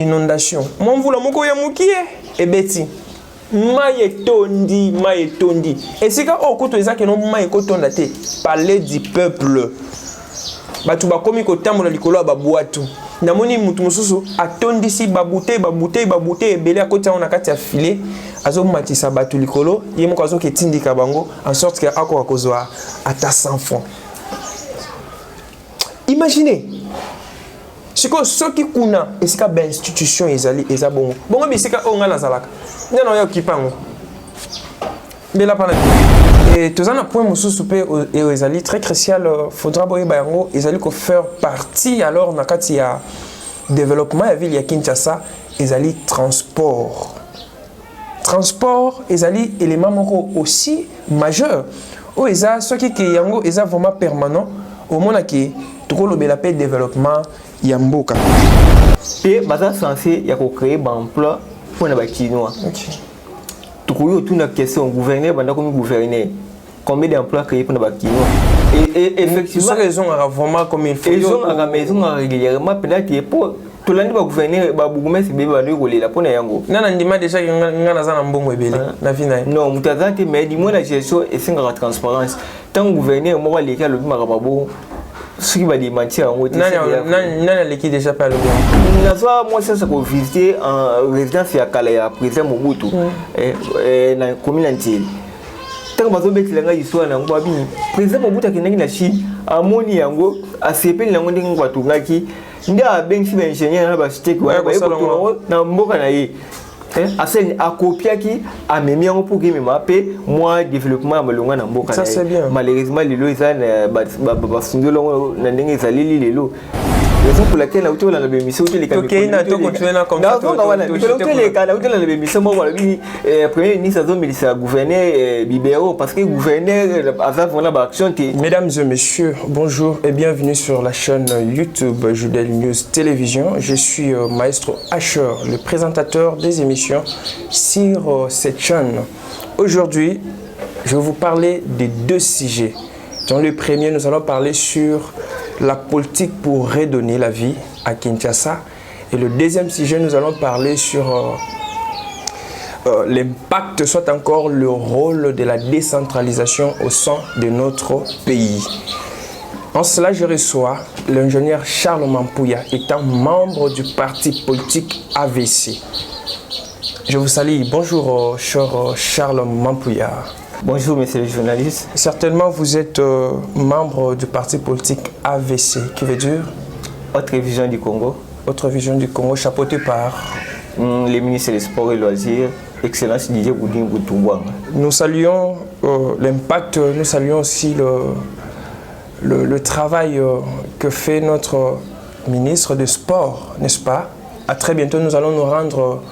Inondation. Mon voula moko ya mukie et beti. Maye tondi. Et c'est quand on écoute ça que non maye kotonda te. Parler du peuple. Batu ba komi ko tambola likolo ba boatu. Namoni mutu mususu atondisi babute ebele akoti on akati ya filet. Azo matisa batu likolo, yemo azo ke tindika bango en sorte que ako akozwa ata 100 francs. Imaginez. Siko soki kuna esika ba institution ezali ezabongo. Bongo bisika onga nazalaka. Nana yo kipango. Bela pana. Et tous un point mususu pe ezali très crucial, faudra boye bango ezali ko faire partie alors nakati ya développement ya ville ya Kinshasa ezali transport. Transport ezali élément moko aussi majeur. O eza soki ke yango eza vraiment permanent au mona ki tokolobela pe développement ya mboka. Et baza censé ya ko créer ba emploi pour na ba Chinois. OK. Tokoyo tuna question gouverneur banda comme gouverneur. Combien d'emplois créés pour na ba Chinois? Et effectivement ça raison vraiment comme il faut. Ils ont à la maison régulièrement peut-être pour tout l'année ba gouverneur ba bourgmestre bébé ba ndiko lela pona yango. Nana ndima déjà ngana za na mbongo ebele na vina. Non, mutazante mais du moins la gestion et c'est la transparence. Tant gouverneur mo ba leka lobi makababo ce qui va démentir en haut. Nana l'équipe déjà pas le bien. Nazwa moi ça ko visiter en résidence ya kala ya président Mobutu na commune entière. Tant bazo betilanga histoire na ngwa bi président Mobutu akenaki na Chine amoni yango asepeli nango ndenge ngwatungaki nda bengi ba ingénieur na ba stake wa ba na mboka na ye. Asel a copié qui a mis en pour que me moi développement à malonga na mboka. Ça c'est bien. Malheureusement les lois ça ba fundolo na ndenge ezali lelo. Raison pour laquelle la hauteur la bémission les cas. OK, na to continuer na comme ça. La bémission moi voilà bi premier ministre a mis ça gouverneur libéraux parce que gouverneur a vraiment ba action. Mesdames et messieurs, bonjour et bienvenue sur la chaîne YouTube Judel News Télévision. Je suis Maestro Asher, le présentateur des émissions sur cette chaîne. Aujourd'hui, je vais vous parler de deux sujets. Dans le premier, nous allons parler sur la politique pour redonner la vie à Kinshasa. Et le deuxième sujet, nous allons parler sur l'impact, soit encore le rôle de la décentralisation au sein de notre pays. En cela, je reçois l'ingénieur Charles Mampouya, étant membre du parti politique AVC. Je vous salue. Bonjour, cher Charles Mampouya. Bonjour, monsieur le journaliste. Certainement, vous êtes membre du parti politique AVC, qui veut dire Autre Vision du Congo. Autre Vision du Congo, chapeauté par le ministre des Sports et Loisirs, Excellence Didier Boudin Boutououang. Nous saluons l'impact, nous saluons aussi le travail que fait notre ministre des Sports, n'est-ce pas? À très bientôt, nous allons nous rendre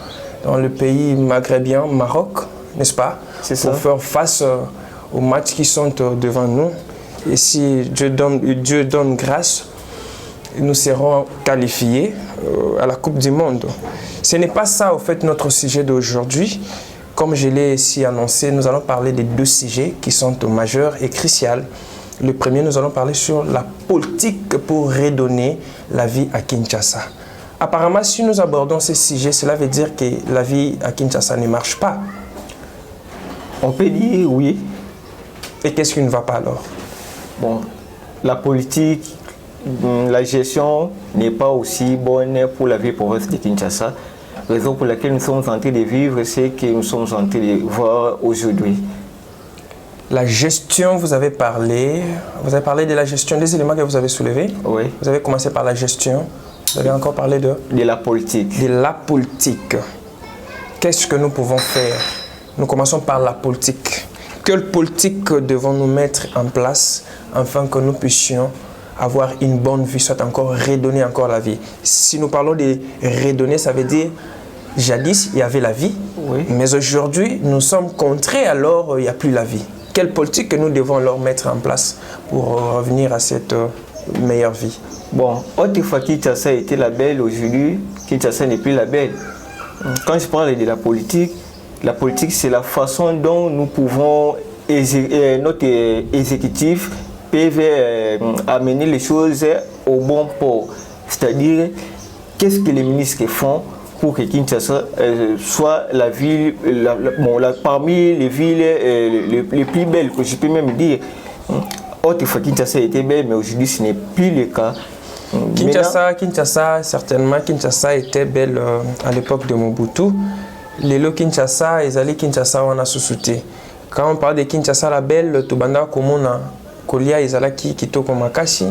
dans le pays maghrébien, Maroc, n'est-ce pas? Pour faire face aux matchs qui sont devant nous. Et si Dieu donne grâce, nous serons qualifiés à la Coupe du Monde. Ce n'est pas ça, au fait, notre sujet d'aujourd'hui. Comme je l'ai ici annoncé, nous allons parler des deux sujets qui sont majeurs et cruciaux. Le premier, nous allons parler sur la politique pour redonner la vie à Kinshasa. Apparemment, si nous abordons ces sujets, cela veut dire que la vie à Kinshasa ne marche pas. On peut dire oui. Et qu'est-ce qui ne va pas alors? Bon, la politique, la gestion n'est pas aussi bonne pour la vie province de Kinshasa. Raison pour laquelle nous sommes en train de vivre, c'est que nous sommes en train de voir aujourd'hui. La gestion, vous avez parlé de la gestion des éléments que vous avez soulevés. Oui. Vous avez commencé par la gestion. Vous avez encore parlé de la politique. De la politique. Qu'est-ce que nous pouvons faire? Nous commençons par la politique. Quelle politique devons-nous mettre en place afin que nous puissions avoir une bonne vie, soit encore redonner encore la vie? Si nous parlons de redonner, ça veut dire jadis il y avait la vie, oui. Mais aujourd'hui nous sommes contraints, alors il n'y a plus la vie. Quelle politique que nous devons alors mettre en place pour revenir à cette meilleure vie? Bon, autrefois Kinshasa était la belle, aujourd'hui Kinshasa n'est plus la belle. Quand je parle de la politique c'est la façon dont nous pouvons, notre exécutif peut amener les choses au bon port. C'est-à-dire, qu'est-ce que les ministres font pour que Kinshasa soit la ville, parmi les villes les plus belles, que je peux même dire. Autrefois, Kinshasa était belle, mais aujourd'hui, ce n'est plus le cas. Kinshasa, certainement, Kinshasa était belle à l'époque de Mobutu. Lelo Kinshasa, ezali Kinshasa, on a sous-souté. Quand on parle de Kinshasa la belle, Tubanda Komona, Kolia ezalaki kitoko makasi.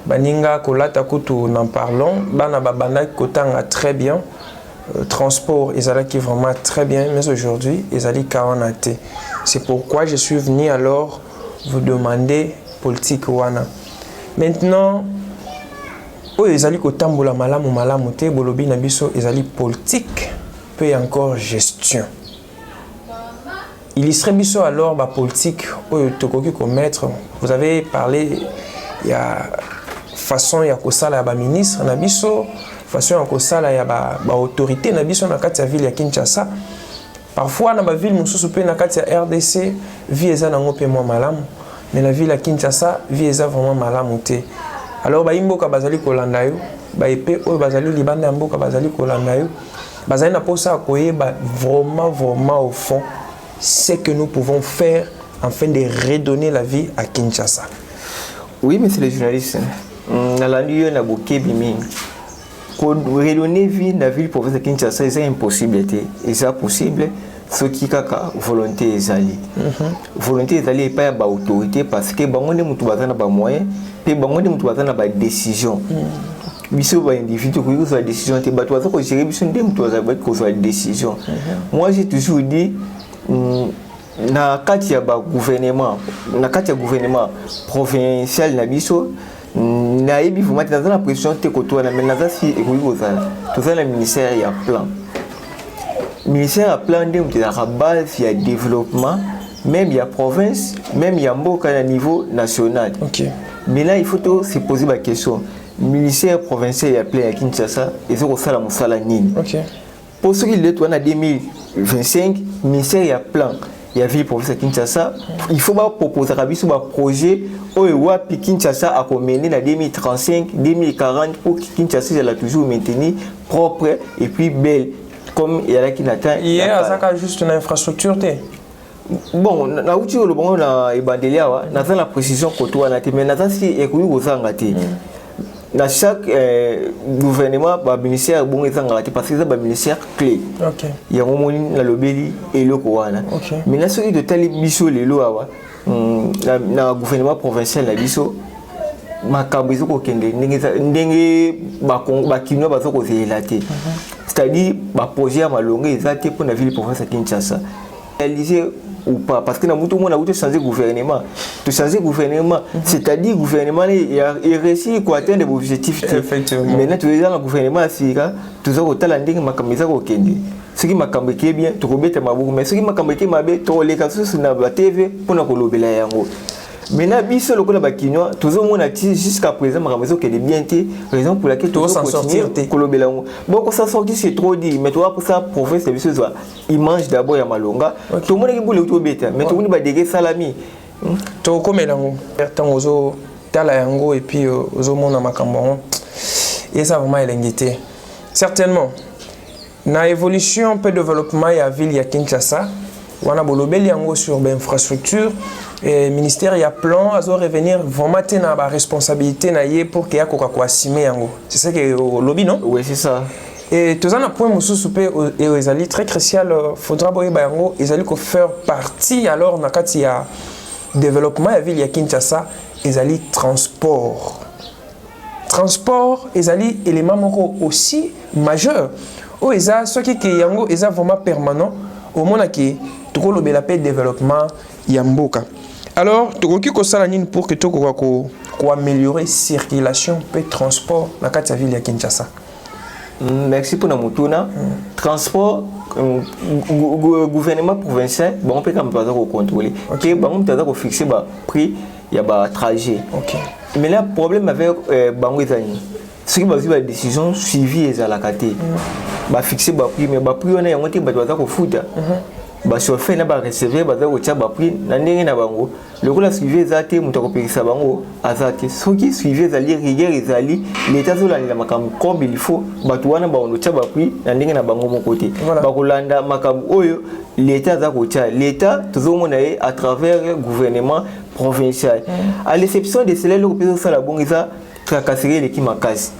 Baninga kolata kutu n'en parlons. Bana babana kotanga très bien. Transport ezalaki vraiment très bien, mais aujourd'hui ezali kaonate. C'est pourquoi je suis venu alors vous demander politique wana. Maintenant, o ezali kotambola malamu te bolobi na biso ezali politique peut encore gestion. Il y serait biso alors ba politique o tokoki ko mettre. Vous avez parlé il y a façon ya kosala ya ba ministre na biso, façon ya kosala ya ba autorité na biso na kati ya ville ya Kinshasa. Parfois na ba ville mususu pe na kati ya RDC vie eza nango pe mo malamu, mais la ville ya Kinshasa vie eza vraiment malamu te. Alors ba imboka bazali kolanda yo, ba epé oyo bazali libanda mboka bazali kolanda yo, bazali na posa koyeba vraiment au fond ce que nous pouvons faire afin de redonner la vie à Kinshasa. Oui, monsieur le journaliste, dans la nuit, on a beaucoup de biming. Redonner vie dans la ville province de Kinshasa, c'est impossible. Et c'est possible, ce qui a volonté est allé. Volonté est allée pas par autorité parce que on est mutu bazana ba moyen, et on est mutu bazana ba décision. Biso ba individu ko yo décision te ba to ko gérer biso ndem to za ba ko décision. Moi j'ai toujours dit na kati ya gouvernement provincial na biso na yebi vraiment dans la pression te ko to na mais na si ekoyi kozala to za na ministère ya plan de la base ya développement même ya province même ya mboka na niveau national. Mais là il faut se poser la question ministère provincial ya plan ya Kinshasa ezo ko sala musala nini. Pour ce qui est en 2025 ministère ya plan ya ville province Kinshasa, il faut proposer un projet où Kinshasa a mené en 2035, 2040 pour que Kinshasa soit toujours maintenu propre et puis belle comme il y a qui n'atteint. Il y a juste une infrastructure. Bon, na uti le bon na ibandelia wa na la précision kotoa na te mais na si ekoyi kozanga te. Dans chaque gouvernement, le ministère est parce que c'est un ministère clé. Il y a un moment où lobby et le Kowana. Mais là, celui de tel biso les lois, le gouvernement provincial la biso, ma cambiso ko kende, ndenge ba kino ba ko zelaté. C'est-à-dire ba projet à malonga exacté pour la ville provinciale Kinshasa. Réaliser ou pas parce que tout le monde a changé gouvernement. De changer gouvernement, c'est-à-dire gouvernement est réussi à atteindre des objectifs. Maintenant tu es dans le gouvernement Africa, tu as autant landing makamisa ko kende. Ce qui m'a cambié bien, tu rebête ma bourg, mais ce qui m'a cambié ma bête, tu les casus sur la TV pour na kolobela yango. Maintenant biso lokola bakino, tout le monde a dit jusqu'à présent makamisa que les bien té, raison pour laquelle tu dois continuer kolobela yango. Bon quand ça sorti c'est trop dit, mais toi pour ça province de biso il mange d'abord ya malonga. Tout le monde qui boule auto bête, mais tout le monde va déguer salami. To komelango, tant ozo tala yango et puis ozo mona makambo. Et ça vraiment elengité. Certainement. Na évolution peu développement ya ville ya Kinshasa, wana bolobeli yango sur l'infrastructure et ministère ya plan azo revenir vraiment na ba responsabilité na yé pour que ya koka ko assumer yango. C'est ça que lobby non? Oui, c'est ça. Et tout ça na point mususu pe ezali très crucial faudra boyeba yango ezali ko faire partie alors na kati ya développement ya ville ya Kinshasa ezali transport. Transport ezali élément moko aussi majeur. O eza soki ke yango eza vraiment permanent au mona ki toko lobela pe développement ya mboka. Alors tokoki ko sala nini pour que toko ko améliorer circulation pe transport na kati ya ville ya Kinshasa. Merci pour notre transport gouvernement provincial bon on peut quand même contrôler OK bon on peut fixer ba prix il y a ba trajet mais là problème avec bango ezani ce qui va la décision suivie est à la carte ba fixer ba prix mais ba prix on a yango te ba ko futa ba chauffeur na ba recevoir baza ko tia ba prix na ndenge na bango lokola suivre ezate muto ko pekisa bango azate soki suivre ezali rigueur ezali l'état zolandela makambo comme il faut batu wana ba ondo tia ba prix na ndenge na bango mon côté ba kolanda makambo oyo l'état za ko tia l'état tozomona ye à travers le gouvernement provincial à l'exception de cela le pays ça la bongiza tracasserie l'équipe makasi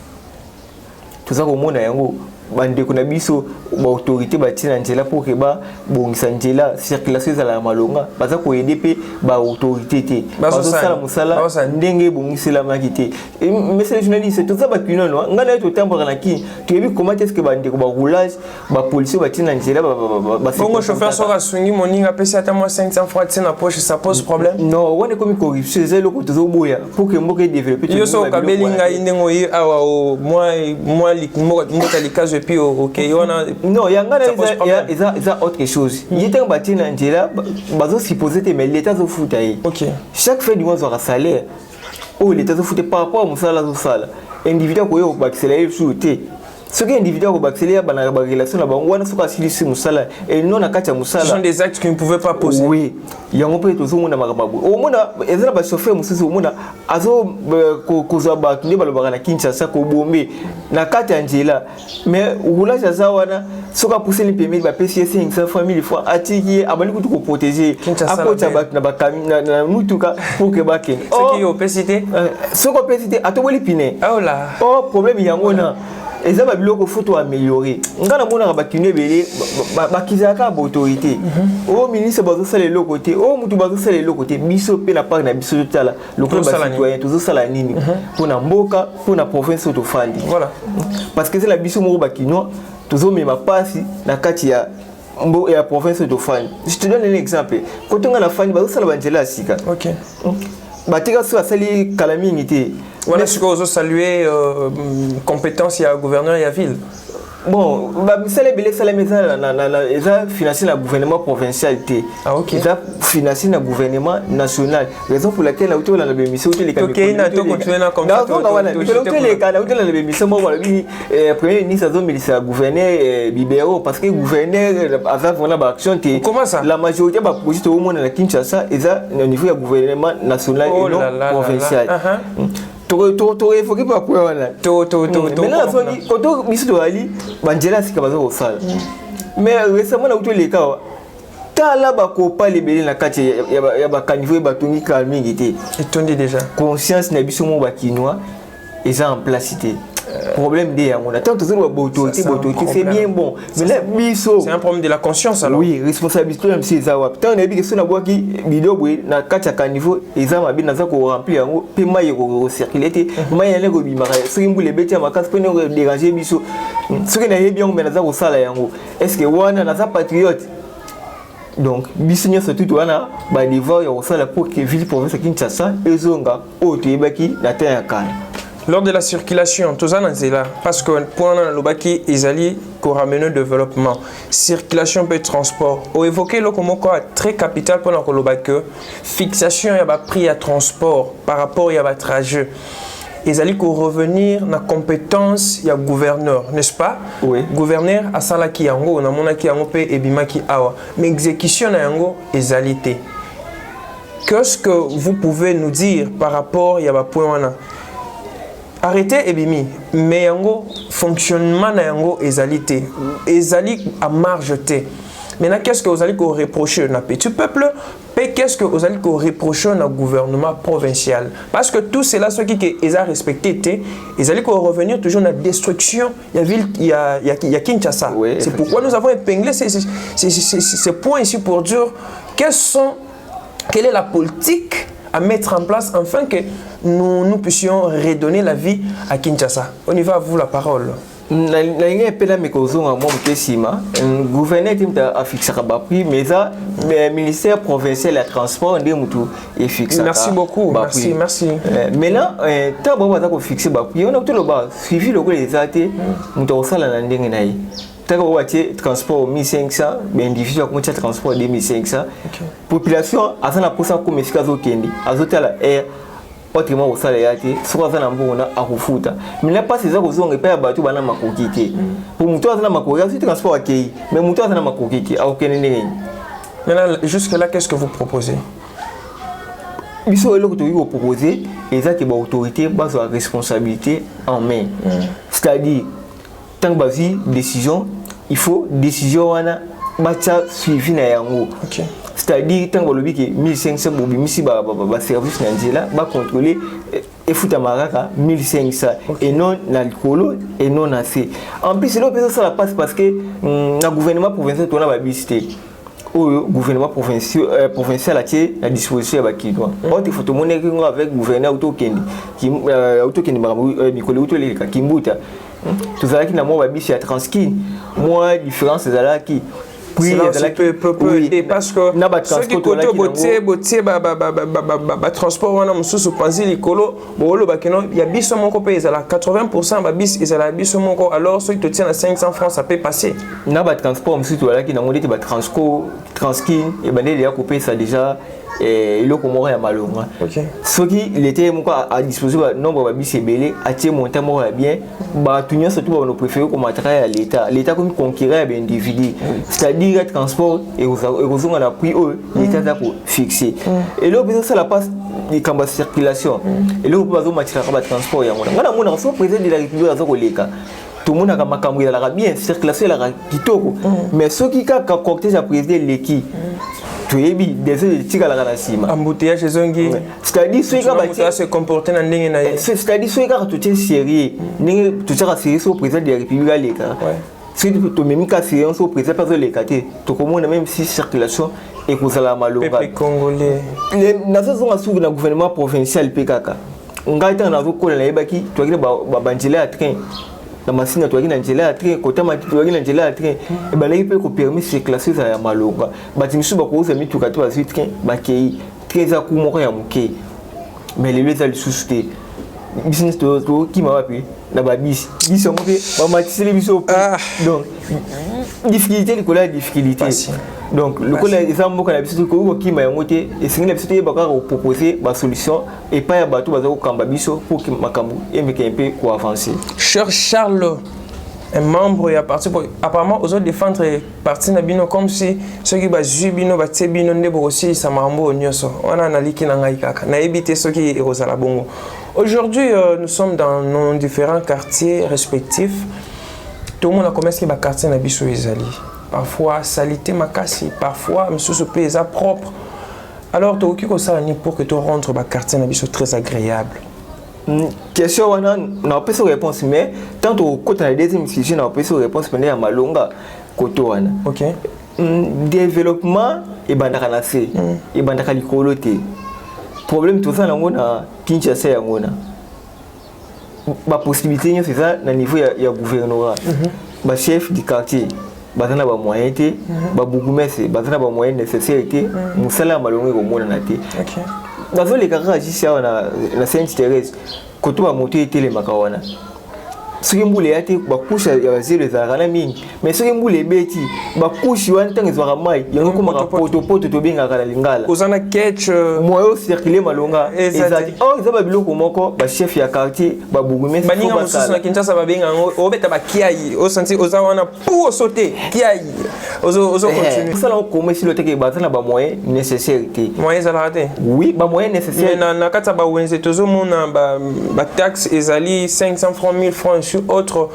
toza komona yango bande kuna biso ba autorité ba tina njela pour que ba bongisa njela circulation za la malonga baza ko aider pe ba autorité te bazo sala musala ndenge bongisela makité monsieur le journaliste tout ça ba kino no ngana to tempo kana ki tu yebi comment est-ce que bande ko ba roulage ba policier ba tina njela ba bon chauffeur sera swingi moninga pesa ata moi 500 francs tina poche ça pose problème non on est comme corruption c'est le ko to boya pour que mboka développer yo so kabelinga indengo yi awa o moi mboka likazo et puis OK non yanga ça autre chose il était bâti na njela bazo supposé mais l'état zo futa yi OK chaque fin du mois aura salaire oh l'état zo futa par rapport à musala zo sala individu ko yo bakisela futé ce qui individu ko bakisela bana ba relation na bango wana soka silisi musala et non na kacha musala ce sont des actes qui ne pouvaient pas poser oui yango pe to zo mona makababu o mona ezala ba chauffeur mususu o mona azo ko ba kinde balobaka na Kinshasa ko bombe na kata njela mais roulage za wana soka pousser les permis ba PCS 500 famille fois atiki abali ko ko protéger akota ba na ba na mutuka pour que ba ken ce qui opacité soko opacité atoboli pine oh là oh problème yango na eza ba biloko photo améliorer ngana mona ba kine belé ba kizaka ba autorité o ministre bazo sala le côté o mutu bazo sala le côté biso pe na part na biso tala lokolo ba citoyen tozo sala nini pona mboka pona province to fandi voilà parce que c'est la biso mo ba kino tozo mema pasi na kati ya mbo ya province to fandi je te donne un exemple quand on a la fandi bazo sala banjela sika OK batika so sali calamité voilà ce que vous saluer compétence il y a gouverneur il y a ville bon ba misala belé sala meza na eza financé le gouvernement provincial té eza financé le gouvernement national raison pour laquelle la autour la bémission les cas OK na to continuer na comme ça to les cas autour la bémission mo wala bi premier ministre azo milisa gouverneur libéraux parce que gouverneur avait vraiment ba action té comment ça la majorité ba projet au monde na Kinshasa eza au niveau du gouvernement national et non provincial to évoqué par quoi wana maintenant quand biso to ali banjela sika bazo ko sala mais récemment na uto les cas tala ba ko pa lebele na kati ya ba caniveau ba tongi kalmingi té etondi déjà conscience na biso mo ba kinois eza en placité problème de yango na tant toujours ba autorité c'est bien bon mais là biso c'est un problème de la conscience alors oui responsabilité même si ça va tant na bi que sona boaki bidobwe na kati ya caniveau eza mabi na za ko remplir yango pe maye ko circuler té maye na ko bimaka soki mbule betia makasi pe ne déranger biso soki na yebi yango mais na za ko sala yango est-ce que wana na za patriote donc bisinyo surtout wana ba devoir ya ko sala pour que ville province Kinshasa ezonga o tebaki na terre kana. Lors de la circulation, tout ça là, parce que pour le baki, ils allaient ramener le développement. Circulation peut transport. On évoquait le comment très capital pour le baki. Fixation, il y a prix à transport par rapport à trajet. Ils allaient revenir dans la compétence, il y a gouverneur, n'est-ce pas? Oui. Gouverneur à Salaki Yango, on a mon aki Yango et Bimaki Awa. Mais exécution Yango, ils allaient. Qu'est-ce que vous pouvez nous dire par rapport à point arrêtez ebimi mais yango fonctionnement na yango ezalité ezali à marge té maintenant qu'est-ce que vous allez reprocher na petit peuple et qu'est-ce que vous allez reprocher au gouvernement provincial parce que tout cela ceux qui les a respecté té ils allaient revenir toujours dans la destruction il y a ville il y a Kinshasa oui, c'est pourquoi nous avons épinglé ces points ici pour dire quelle est la politique à mettre en place afin que nous puissions redonner la vie à Kinshasa. On y va à vous la parole. Na inga pela mikozonga mo mkesima gouverneur a fixé ba prix mais ça ministère provincial de transport ndé mutu et fixé. Merci beaucoup. Merci. Maintenant tant bon ba ko fixer ba prix on a tout le bas suivi le les até mutu osala na ndenge na yi. Tant qu'on transport 1500 mais individu a commencé transport 2500 population azana posa ko mesika zo kendi azotala air autrement au salaire soit ça n'ambona à refuta mais là pas ces raisons et pas battu bana makokité pour muto azana makoki c'est transport akei mais muto azana makokité a aucun nene Maintenant, jusque-là, qu'est-ce que vous proposez? Il faut proposer et ça que l'autorité a la responsabilité en main. C'est-à-dire, tant que vous décision, il faut décision suivi na yango. C'est-à-dire tant que vous avez 1500 service va contrôler et foutre maraka 1500 et non l'alcool et non assez. En plus, ça la passe parce que le gouvernement provincial tourne à visiter. Le gouvernement provincial a la disposition de Bakidwa. Il faut tout le monde avec le gouverneur Autokendi, Kimbuta. Tout ça qui n'a pas de transkin. Moi, différence, c'est là qui. Oui, parce que ceux qui côté transport on a mususu panzi likolo bolo bakeno ya biso moko pe ezala 80% ba bis ezala biso moko alors ceux qui te tiennent à 500 francs ça peut passer na ba transport mususu wala ki na ngondete ba transkin et bandé ya couper ça déjà et le comoré à malonga. Ceux qui l'étaient à disposition nombre de bis belé à tirer monter moi bien bah tout nous surtout nos préférés comme travail à l'état comme conquérir un individu c'est-à-dire le transport et aux on a pris l'état pour fixer et là besoin ça la passe les cambas circulation et là on peut matière à transport ya on a président de la République à Zoleka tout le monde a makambo ya la bien circulation la kitoko mais ceux qui ka cortège à président l'équipe tu es bien désolé tika la rasima embouteillage zongi c'est-à-dire ceux qui va se comporter dans ndenge na c'est-à-dire ceux qui tout est sérieux ndenge tout ça sérieux au président de la République à l'état si tu même cas sérieux au président pas de l'état tu comment même si circulation et que ça la malonga peuple congolais les nations sont sous le gouvernement provincial PKK on gagne dans la ko na yebaki tu as ba banjela à train la machine tu as à train côté ma tu as à train et ben là il peut ko permis ces classes ça ya malonga ba timisu ba ko za mitu ka to a suite train ba kei très à coup moko ya muke mais les les sous-té business to qui m'a appelé na ba bis on fait ba matisi biso donc difficulté les difficulté donc le collège ça moko na biso ko qui m'a ngoté et singa biso te ba ka proposer ba solution et pas ya bato baza ko kamba biso pour que makambu et me un peu ko avancer. Cher Charles, un membre et à partir apparemment aux autres défendre parti na bino comme si ceux qui bazu bino ba tsebino ndebo aussi ça mambo nyoso on a naliki na ngai kaka na ebité ceux qui rozala bongo. Aujourd'hui nous sommes dans nos différents quartiers respectifs. Tout le monde a commencé à quartier na biso ezali. Parfois salité makasi, parfois monsieur se paye propre. Alors tu as ça pour que tu rentres dans quartier na biso très agréable. Question on a pas de réponse mais tant au côté de la deuxième sujet on a pas de réponse mais à malonga côté wana. OK. Développement et bandaka na se et bandaka likoloté. Problème tout ça on a Kinshasa ngona. Ba possibilité c'est ça na niveau ya gouvernorat. Ba chef du quartier bazana ba moyen té ba bougumese bazana ba moyen nécessaire té musala malonga ko mona na té. OK. Dans les carrières ici na Sainte-Thérèse koto ba moto était les makawana soki mbule yate ba couche ya zelo za kana mingi mais soki mbule beti ba couche wan tanga zwa mai yango ko maka poto to benga kana lingala ozana ketch moyo circuler malonga ezali ezaba biloko moko ba chef ya quartier ba bougumese baninga mususu na Kinshasa ba benga ngo obeta ba kiai o senti ozawana pour sauter kiai ozo continue ça là on commence le teke ba tana ba moyen nécessaire té moyen za raté oui ba moyen nécessaire na kata ba wenze tozo mona ba taxe ezali 500 francs 1000 francs sur autre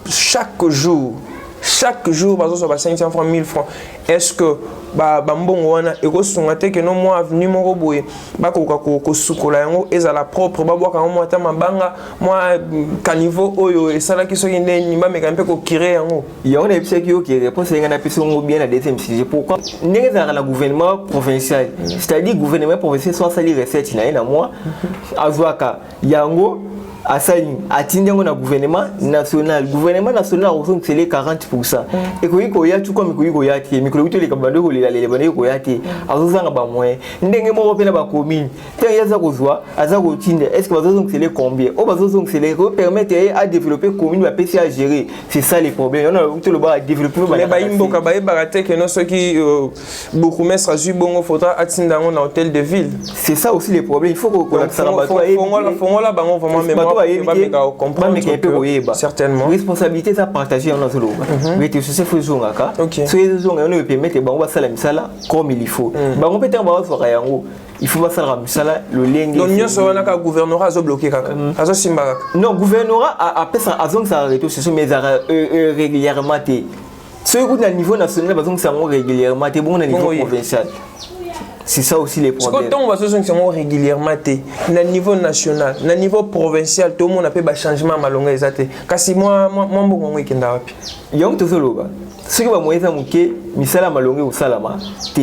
chaque jour bazo ba 500 francs 1000 francs est-ce que ba mbongo wana ekosunga te que no mois avenue moko boye ba ko sukola yango ezala propre ba bwaka mo ata mabanga moi caniveau oyo esala ki soki ndeni ba meka mpe ko kire yango ya on a epse ki ok réponse ngana piso ngo bien la deuxième sujet pourquoi ndenge za la gouvernement provincial c'est-à-dire gouvernement provincial soit sali recette na moi azwaka yango asani atindengo na gouvernement national on c'est les 40% et ko ya tu comme ko ya ti mikolo to le kabando ko le bande ko ya ti azozanga ba moyen ndenge moko pela ba commune te ya za kozwa aza ko tinde est-ce que bazozong c'est les combien o bazozong c'est les permettre à développer commune ba PC à gérer c'est ça les problèmes on a tout le ba développer ba ba imboka ba baraté que non ceux qui beaucoup mestre azu bongo faudra atindango na hôtel de ville c'est ça aussi les problèmes il faut qu'on la fongola bango vraiment certainement. Responsabilité ça partager en ensemble. Mais tu sais faut jouer ngaka. Ce ils ont on peut permettre bango basala misala comme il faut. Bango peut être bango soka yango. Il faut basala misala le lenge. Donc nous sommes na ka gouvernorat azo bloquer kaka. Azo simba. Non, gouvernorat a ça azong ça arrêté ce mais régulièrement té. Ce que au niveau national bazong ça régulièrement té bon au niveau provincial. C'est ça aussi les problèmes. Quand on va se sentir régulièrement na niveau national, na niveau provincial, tout le monde a fait des changements malonga ezate. Kasi moi bon weekenda wapi. Yong to soloba. Ce que va moyeza muke misala malonga au salama te.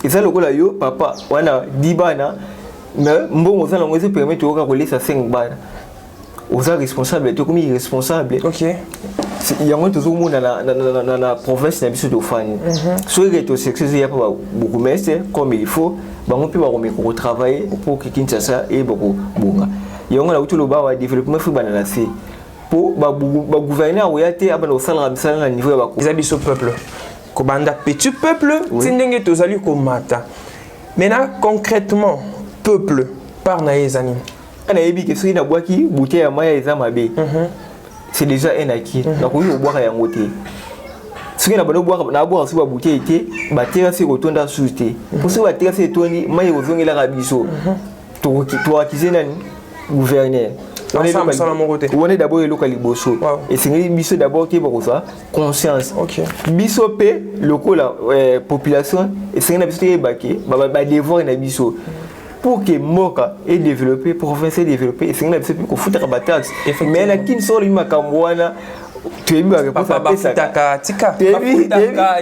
Et ça lokola yo papa wana dibana mais mbongo ça longo se permet to ka kolisa 5 bana. Oza responsable to comme irresponsable. OK. Yango to zo mona na province na biso to fani. So il est au sexe il y a pas beaucoup mais comme il faut bango pe ba ko travailler pour que Kinshasa et beaucoup bonga. Yango na utu lo ba wa développement fu bana la fait. Pour ba gouverner oyate abana osala misala na niveau ya ba ils habitent au peuple. Ko banda petit peuple tindenge to zali ko mata. Maintenant concrètement peuple par na ezani. Ana yebi ke soki na bwaki bouteille ya maya eza mabe. C'est déjà un acquis. Donc oui, au boire et en côté. Ce qui n'a pas de boire, n'a boire sur la bouteille était, bâtir c'est retourner dans sous thé. Pour ce bâtir c'est tourner, mais aux ongles la rabiso. Toi qui c'est gouverneur. On est d'abord le local bosso. Et c'est une biso d'abord qui est pour ça conscience. Biso pe local la population et c'est une biso qui est baqué, bah devoir une biso. Pour que Moka est développé, province est développé, et c'est une chose qu'on fout à la taxe. Mais la qui ne sort pas Kamwana, tu as eu la réponse à ça.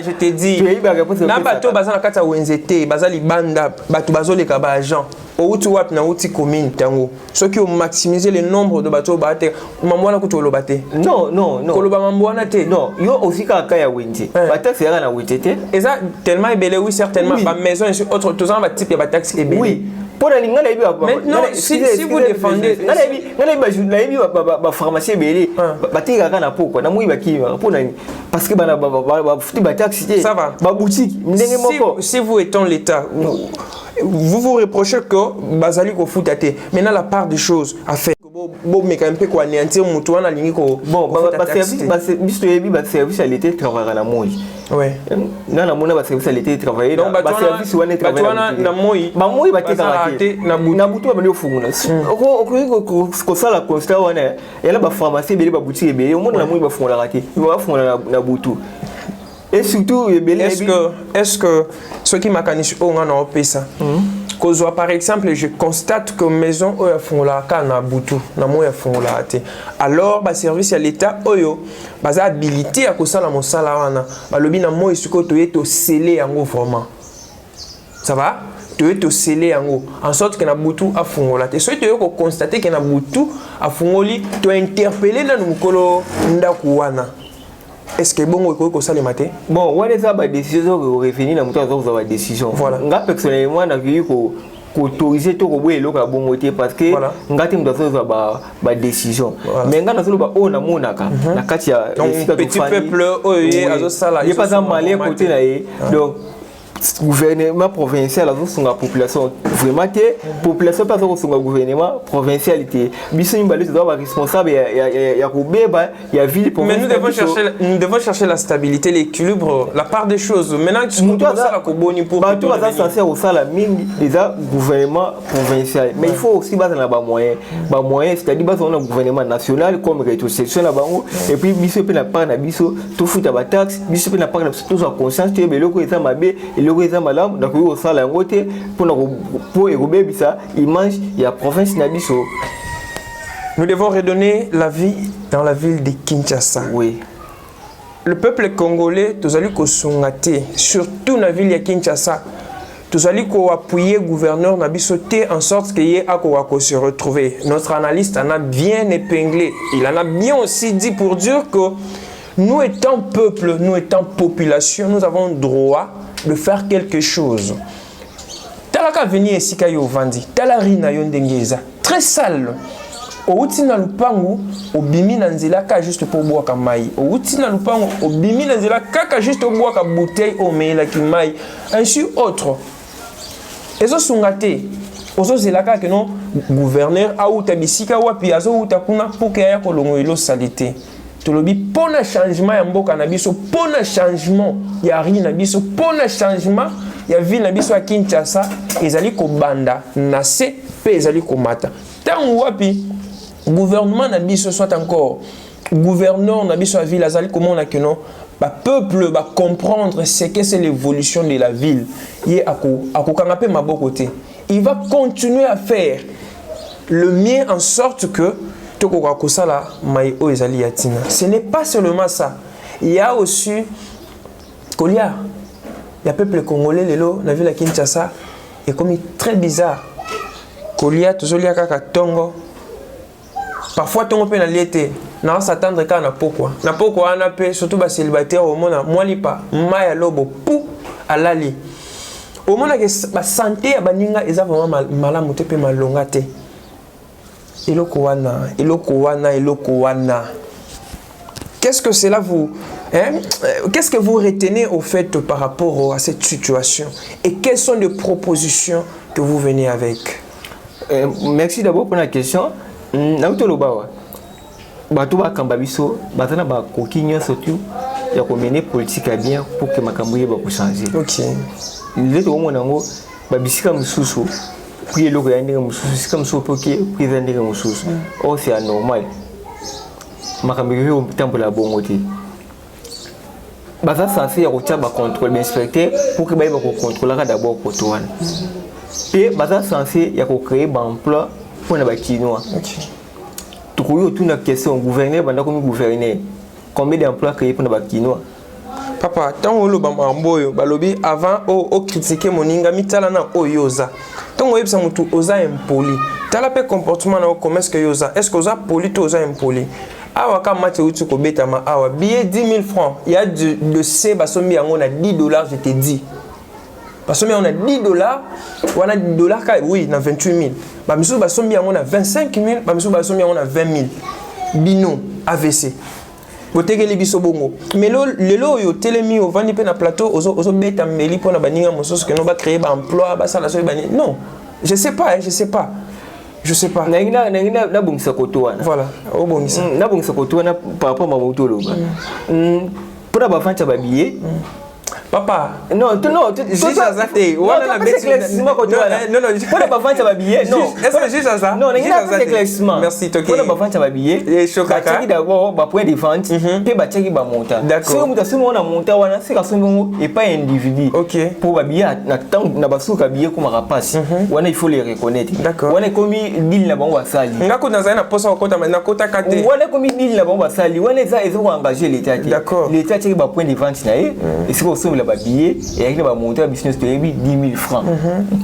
Je te dis, na bato bazana kata wenzete, bazali banda, bato bazole kaba agent. Au tu wap na outi commune tango. Ceux qui ont maximisé le nombre de bateaux batte, mamwana kuto lo batte. Non. Koloba mamwana te. Non, yo aussi kaka ya wenze. Bataxe era na wetete. Et ça tellement ébélé oui certainement ma maison et autre tous en ba type ba taxe ébélé. Oui. Maintenant, si vous défendez, pharmacie parce que si vous étant l'État, vous vous reprochez que Bazali ko foutate. Maintenant la part des choses à faire. Bon, mais quand même quoi anéantir mutuana lingi ko. Bon, service à l'été travailler à la moi. Ouais. Non, la mona service à l'été travailler. Donc service ou travailler na moi. Ba moi ba te karaté. Na butu ba bali funguna. Ko sala constat wana. Yala ba pharmacie beli ba boutique ebeli. Au monde na moi ba fungula raté. Ba fungula na butu. Et surtout est-ce que ceux qui mécanisent on a pesa. Par exemple, je constate que maison oya fungula ka na butu na moya fungula te. Alors ba service à l'état oyo baza habilité à kosala mosala wana ba lobi na moya suko to yeto sceller yango vraiment. Ça va? To yeto sceller yango en sorte que na butu a fungula te. So to yoko constater que na butu a fungoli to interpeller na mukolo ndaku wana. Est-ce que bon ko ça le matin? Bon, on est à la décision que revenir na mutu azo ba décision. Voilà. Nga personnellement na vu ko autoriser to ko boye loka bon côté parce que nga te mutu azo ba décision. Mais nga na solo ba ona monaka na kati ya petit peuple oye azo sala. Il pas en malien côté na ye. Donc gouvernement provincial a la population vraiment population pas son gouvernement provincialité biso nyimbalé doit avoir responsable ya kubeba ya ville pour mais nous devons chercher la stabilité l'équilibre la part des choses maintenant tu dois ça la koboni pour tout ça censé au sala mingi déjà gouvernement provincial mais il faut aussi baser na ba moyen c'est-à-dire baser on a gouvernement national comme rétrocession na bango et puis biso pe na part na biso tout futa ba taxe biso pe na part na biso tout sa conscience tu beloko eza mabe donc il faut la ngote pour ça image il y a province nabiso. Nous devons redonner la vie dans la ville de Kinshasa. Oui. Le peuple congolais tous allez ko songate surtout dans la ville de Kinshasa. Tous allez ko appuyer gouverneur nabiso té en sorte que yé ako se retrouver. Notre analyste en a bien épinglé. Il en a bien aussi dit pour dire que nous étant peuple, nous étant population, nous avons droit de faire quelque chose. Talaka venir ici kayo vandi, talari na yondengeza, très sale. O uti na lupangu, o bimi na nzela ka juste pour boire ka mai. O uti na lupangu, o bimi na nzela ka juste pour boire ka bouteille o meila ki mai. Ainsi autre. Ezo sungate, Ozo zelaka que non gouverneur a ou tabisika ou puis azo ou takuna pour que ya kolongo ilo salité. Tolobi pona changement ya mboka na biso, pona changement ya ri na biso, pona changement ya ville na biso à Kinshasa, ezali ko banda na se pe ezali ko mata. Tant wapi gouvernement na biso soit encore gouverneur na biso à ville azali comment na que non ba peuple va comprendre ce que c'est l'évolution de la ville. Yé ako kangape mabokote. Il va continuer à faire le mien en sorte que ce n'est pas seulement ça. Il y a aussi Kolia. Il y a peuple congolais lelo na ville à Kinshasa et comme très bizarre. Kolia toujours liya kaka tongo. Parfois tongo pe na liete. Na s'attendre ka na pourquoi. Na pourquoi na pe surtout ba célibataire au mona mwalipa maya lobo pou alali. Au moins la santé ya baninga eza vraiment malamu te pe malonga te. Eloko wana. Qu'est-ce que cela vous qu'est-ce que vous retenez au fait par rapport à cette situation et quelles sont les propositions que vous venez avec? Merci d'abord pour la question. Naruto lobawa. Bato ba kamba biso, batana ba kokinyo surtout ya ko mener politique à bien pour que makambo ye ba ko changer. OK. Le to mona ngo ba bisika mususu. Puis le gars est comme ça pour que président comme ça. Oh c'est anormal. Ma caméra au temps pour la bonne côté. Bah ça fait un ba contrôle inspecteur pour que ba contrôler d'abord pour toi. Et bah ça censé ya ko créer ba emploi pour na ba chinois. OK. Tu connais toute la question gouverneur banda comme gouverneur. Combien d'emplois créés pour na ba chinois? Papa, tant que le balobi avant au critiquer moninga mitala na oyoza. Tant que mutu oza impoli. Tala pe comportement na comment est-ce que yoza? Est-ce que oza poli to oza impoli? Awa ka mate utu ko beta ma awa billet 10 000 francs. Il y a de C basombi yango na $10 je te dis. Basombi on a $10, wana $10 ka oui na 28 000. Ba misu basombi yango na 25 000, ba misu basombi yango na 20 000. Bino AVC. Botegeli biso bongo. Mais lelo yo telemi au vandi pe na plateau ozo beta meli pona baninga mososo que no ba créer ba emploi ba sala so bani. Non, je sais pas. Na bongisa koto wana. Voilà, au bongisa. Na bongisa koto wana par rapport à mabuto loba. Pour ba fancha ba billet. Papa, non, juste à ça t'es. Voilà la bête. Non, pour ba fancha ba billet. Non, est-ce que juste à ça? Non, pas éclaircissement. Merci, OK. Pour ba fancha ba billet. Et chokaka. Ba d'abord ba point de vente, puis ba tcheki ba montant. D'accord. Si muta si on a montant wana, c'est ka songo et pas individu. OK. Pour ba billet na tant na ba souka billet comme rapace. Wana il faut les reconnaître. D'accord. Wana comme deal na bango asali. Ngako na za na posa okota na kota kate. Wana comme deal na bango asali. Wana za ezo engager l'état. D'accord. L'état tcheki ba point de vente na et si ko somme la ba billet et avec ba montant business to 10 000 francs.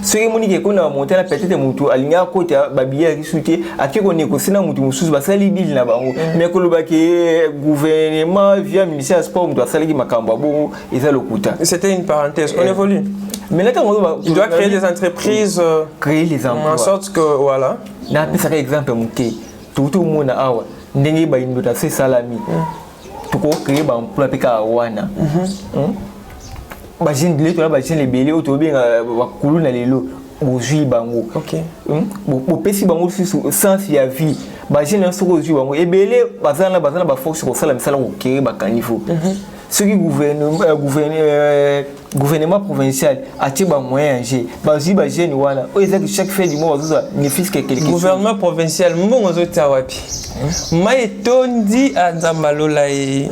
Ce que moni ke ko na montant peut-être mutu alinga kota ba billet ki souté akiko négocier na mutu mususu ba sali deal na bango. Mais ko loba ke gouvernement via ministère sport mutu asali ki makamba bo eza lokuta. C'était une parenthèse. On évolue. Mais là tu dois créer des entreprises, créer les emplois en sorte que voilà. Na pesa exemple muke. Tout monde awa ndenge ba indota se salami. Tu ko créer ba emploi peka wana. Ba jeune de to ba jeune les belé to bien ba kulu na lelo bozui bango. OK. Bo pesi bango sens ya vie. Ba jeune so ko zui bango e belé bazana ba force ko sala misala ko créer ba kanifo. Ce qui gouvernement provincial a tiré des moyens bazui ba jeune wana o ezaki chaque fin du mois bazoza bénéfice quelque chose. Gouvernement provincial mbongo zota wapi? Maye tondi anzambalola e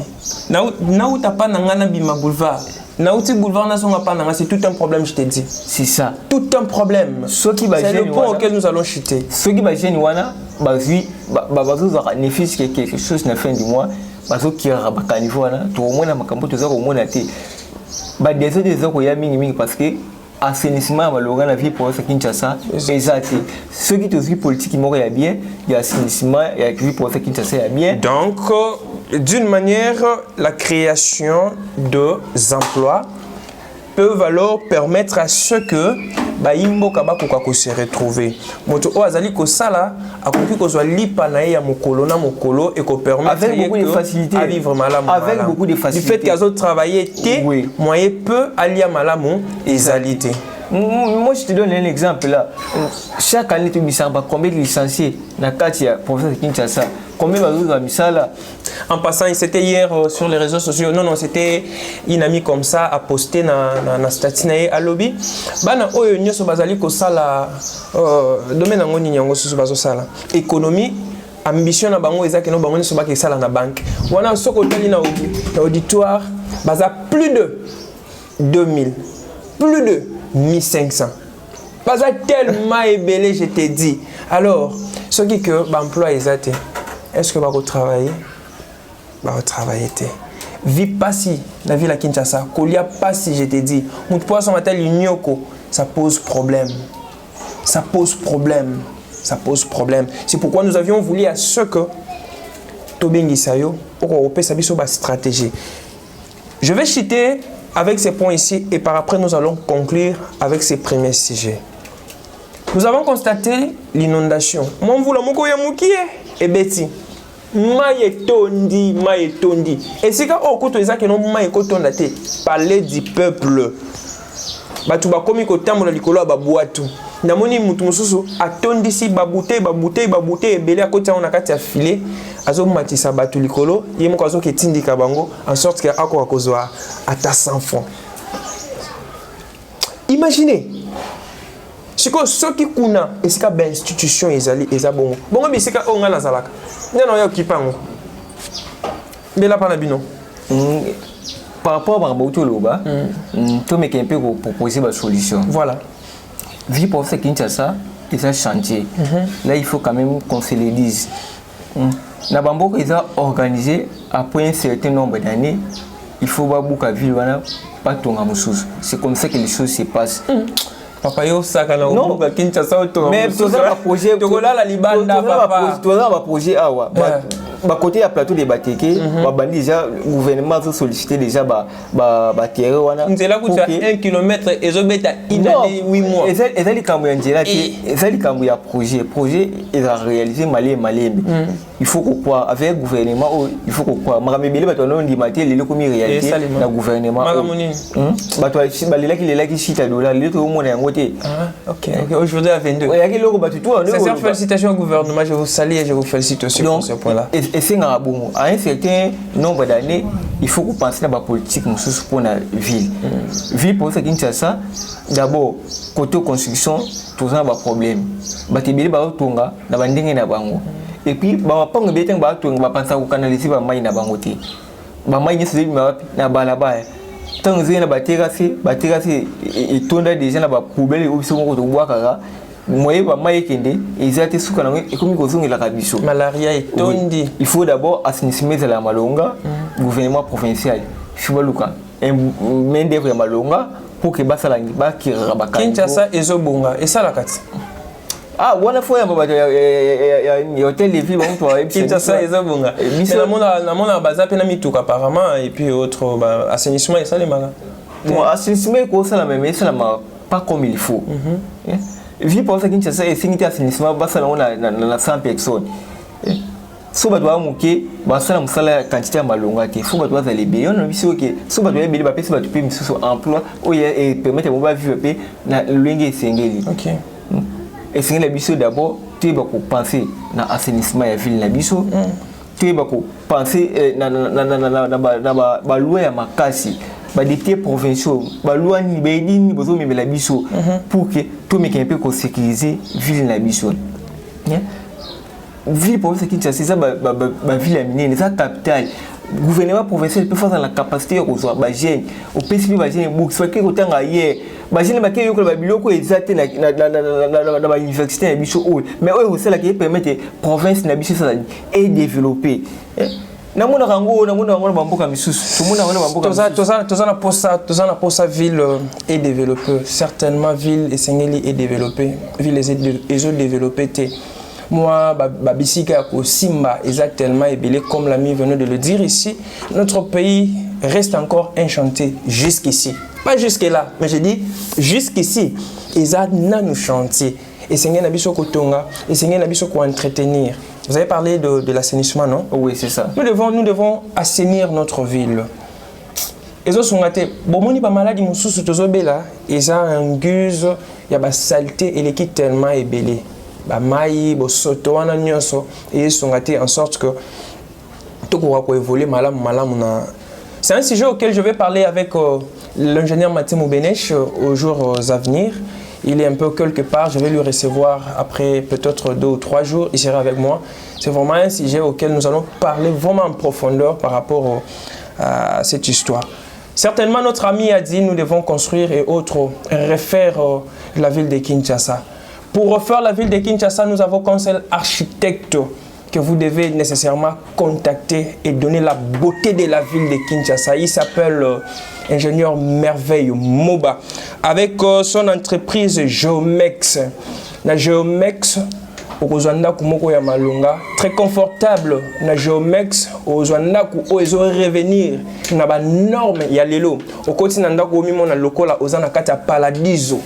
na utapa na ngana bima boulevard. Nauti boulevard na songa pa c'est tout un problème, je te dis. C'est ça. Tout un problème. C'est le point auquel nous allons chuter. Ceux qui bagent wana bazui bazoza bénéfice quelque chose na fin du mois bazo qui rabaka niveau wana to mona makambo to za ko mona te. Ba des ko ya mingi parce que assainissement malora na vie pour ça Kinshasa exact. Ceux qui te suivent politique moko ya bien, il y a assainissement et vie pour ça Kinshasa ya bien. Donc d'une manière, la création d'emplois peuvent alors permettre à ceux que Baimbo Kabako se retrouver. Moto o azali ko sala akoki ko zwa lipa na ya mokolo na mokolo et ko permettre avec beaucoup de facilité à vivre malamu. Avec beaucoup de facilité. Du fait qu'ils ont travaillé moyen peu alia malamu ezalité. Moi, je te donne un exemple là. Chaque année, tu as combien de licenciés dans le professeur de Kinshasa? Combien de misala? En passant, c'était hier sur les réseaux sociaux. Non, c'était une amie comme ça a posté na statut à lobby. Bana oyo nyoso bazali ko sala domaine ngo nyongo susu bazo sala. Économie, ambition na bango ezaki no bango nyoso baki sala na banque. Wana soko tali na auditoire, baza plus de 2000, plus de 1500. Baza tellement ébélé, je te dis. Alors, ce qui que l'emploi est est-ce que va travailler? Va travailler. Vie pas si la ville à Kinshasa, Kolia pas si je te dis. Mon poisson matel Nyoko, ça pose problème. Ça pose problème. Ça pose problème. C'est pourquoi nous avions voulu à ce que Tobengi Sayo, pour sa stratégie. Je vais citer avec ces points ici et par après nous allons conclure avec ces premiers sujets. Nous avons constaté l'inondation. Mon voula moko ya mukie et beti. Maye tondi. Et c'est quand on écoute ça que non maye kotonda te parler du peuple. Batu ba komi ko tambola likolo ba boatu. Namoni mutu mususu atondi si babute ebele akoti on akati ya filet azo matisa batu likolo yemo kazo ke tindika bango en sorte que ako akozwa ata 100 francs. Imaginez. C'est que ceux qui kuna et c'est que institution ezali ezabongo. Bongo bisika onga na zalaka. Nana yo kipango. Bela pa na bino. Par rapport à Bautoloba, tu mets un peu pour proposer une solution. Voilà. Vu pour ce Kinshasa, c'est un chantier. Là, il faut quand même qu'on se le dise. Nabambo ils ont organisé après un certain nombre d'années. Il faut pas beaucoup ville pas ton amoussous. C'est comme ça que les choses se passent. Papa yo saka na non Kinshasa auto. Mais tout ça va projet. Togola la libanda papa. Tout ça va projet awa. Bah côté à plateau des Batéké, bah bandi déjà gouvernement a sollicité déjà bah terre wana. C'est là où tu as 1 km et zo beta inane 8 mois. Et ça les cambions là et ça les cambions projet ils a réalisé malé. Il faut qu'on croit avec le gouvernement il faut qu'on croit. Maramé bele bato non di maté les comme réalité na gouvernement. Bah toi bah les là qui chita dollar les tout monde en côté. OK aujourd'hui à 22. Il y a qui logo bato tout. Sincère félicitations au gouvernement, je vous salue et je vous félicite aussi pour ce point là. Et c'est à un certain nombre d'années, il faut qu'on pense à la politique pour la ville. Ville pour ça Kinshasa, d'abord côté construction, tout ça a un problème. Batibili ba otonga na bandenge na bango. Et puis ba panga beteng ba otonga ba pensa ko canaliser ba mai na bango te. Ba mai ni sebi na balaba. Tant que na baterasi et tonda déjà na ba poubelle ou biso ko to boakara. Moi, ils étaient sous et comme ils la rabicho. Malaria est tondi. Il faut d'abord assainissement de la Malonga, gouvernement provincial. Il faut main d'œuvre Malonga pour que Basalangi qui rabaka. Kinshasa et Zobonga et ça la carte. Ah, one fois il y a hôtel de ville où toi Kinshasa et Zobonga. Mais la monde a basé peine mituka apparemment et puis autre assainissement et ça les magas. Bon, assainissement quoi ça la même ça pas comme il faut. Vu pour ça Kinshasa et c'est assainissement basa na 100 personnes. So ba doa muke basa na musala quantité ya malonga te faut ba doa zali be on biso ke so ba doa be ba pesi ba tupe misusu emploi oya et permettre mo ba vivre pe na lwenge sengeli. OK. Et c'est la biso d'abord tu ba ko penser na assainissement ya ville na biso. Tu ba ko penser na ba loi ya makasi. Des députés provinciaux, loi ni béni besoin de la biso pour que tout le monde puisse sécuriser ville la biso. Ville pour ce qui c'est ça ville aminée, ça capitale. Gouvernement provincial peut faire la capacité aux bagènes, au PCB bagènes book soit que autant ailleurs. Bagènes ba ke yoko ba biloko exact na université na biso mais eux aussi la qui permettre province na biso ça et développer. Namona rango bamboka misusu tout monde bamboka toza na posa ville est développée certainement ville et sengeli est développée ville et développée té moi babisika ko simba exactement ébélé comme l'ami venait de le dire ici notre pays reste encore un chantier jusqu'ici pas jusque là mais je dis jusqu'ici eza nanu chantier et sengeli na biso ko tonga et sengeli na biso ko entretenir. Vous avez parlé de l'assainissement, non? Oui, c'est ça. Nous devons assainir notre ville. Ils ont songaté. Bon, moni pas maladie, mon sous tozobela. Ils ont un guse, il y a ba saleté et l'équipe tellement ébélé. Ba maï, bo soto, wana nyonso. Et ils sont songaté en sorte que tout pourra évoluer malam. C'est un sujet auquel je vais parler avec l'ingénieur Mathieu Moubenech aux jours à venir. Il est un peu quelque part, je vais lui recevoir après peut-être 2 ou 3 jours, il sera avec moi. C'est vraiment un sujet auquel nous allons parler vraiment en profondeur par rapport à cette histoire. Certainement, notre ami a dit nous devons construire et autres, refaire la ville de Kinshasa. Pour refaire la ville de Kinshasa, nous avons comme seul architecte que vous devez nécessairement contacter et donner la beauté de la ville de Kinshasa. Il s'appelle ingénieur Merveille Moba avec son entreprise Geomex. La Geomex, très confortable. La Geomex, ils ont revenir dans la norme. Il y a les lots. Au quotidien, on a local Paradiso.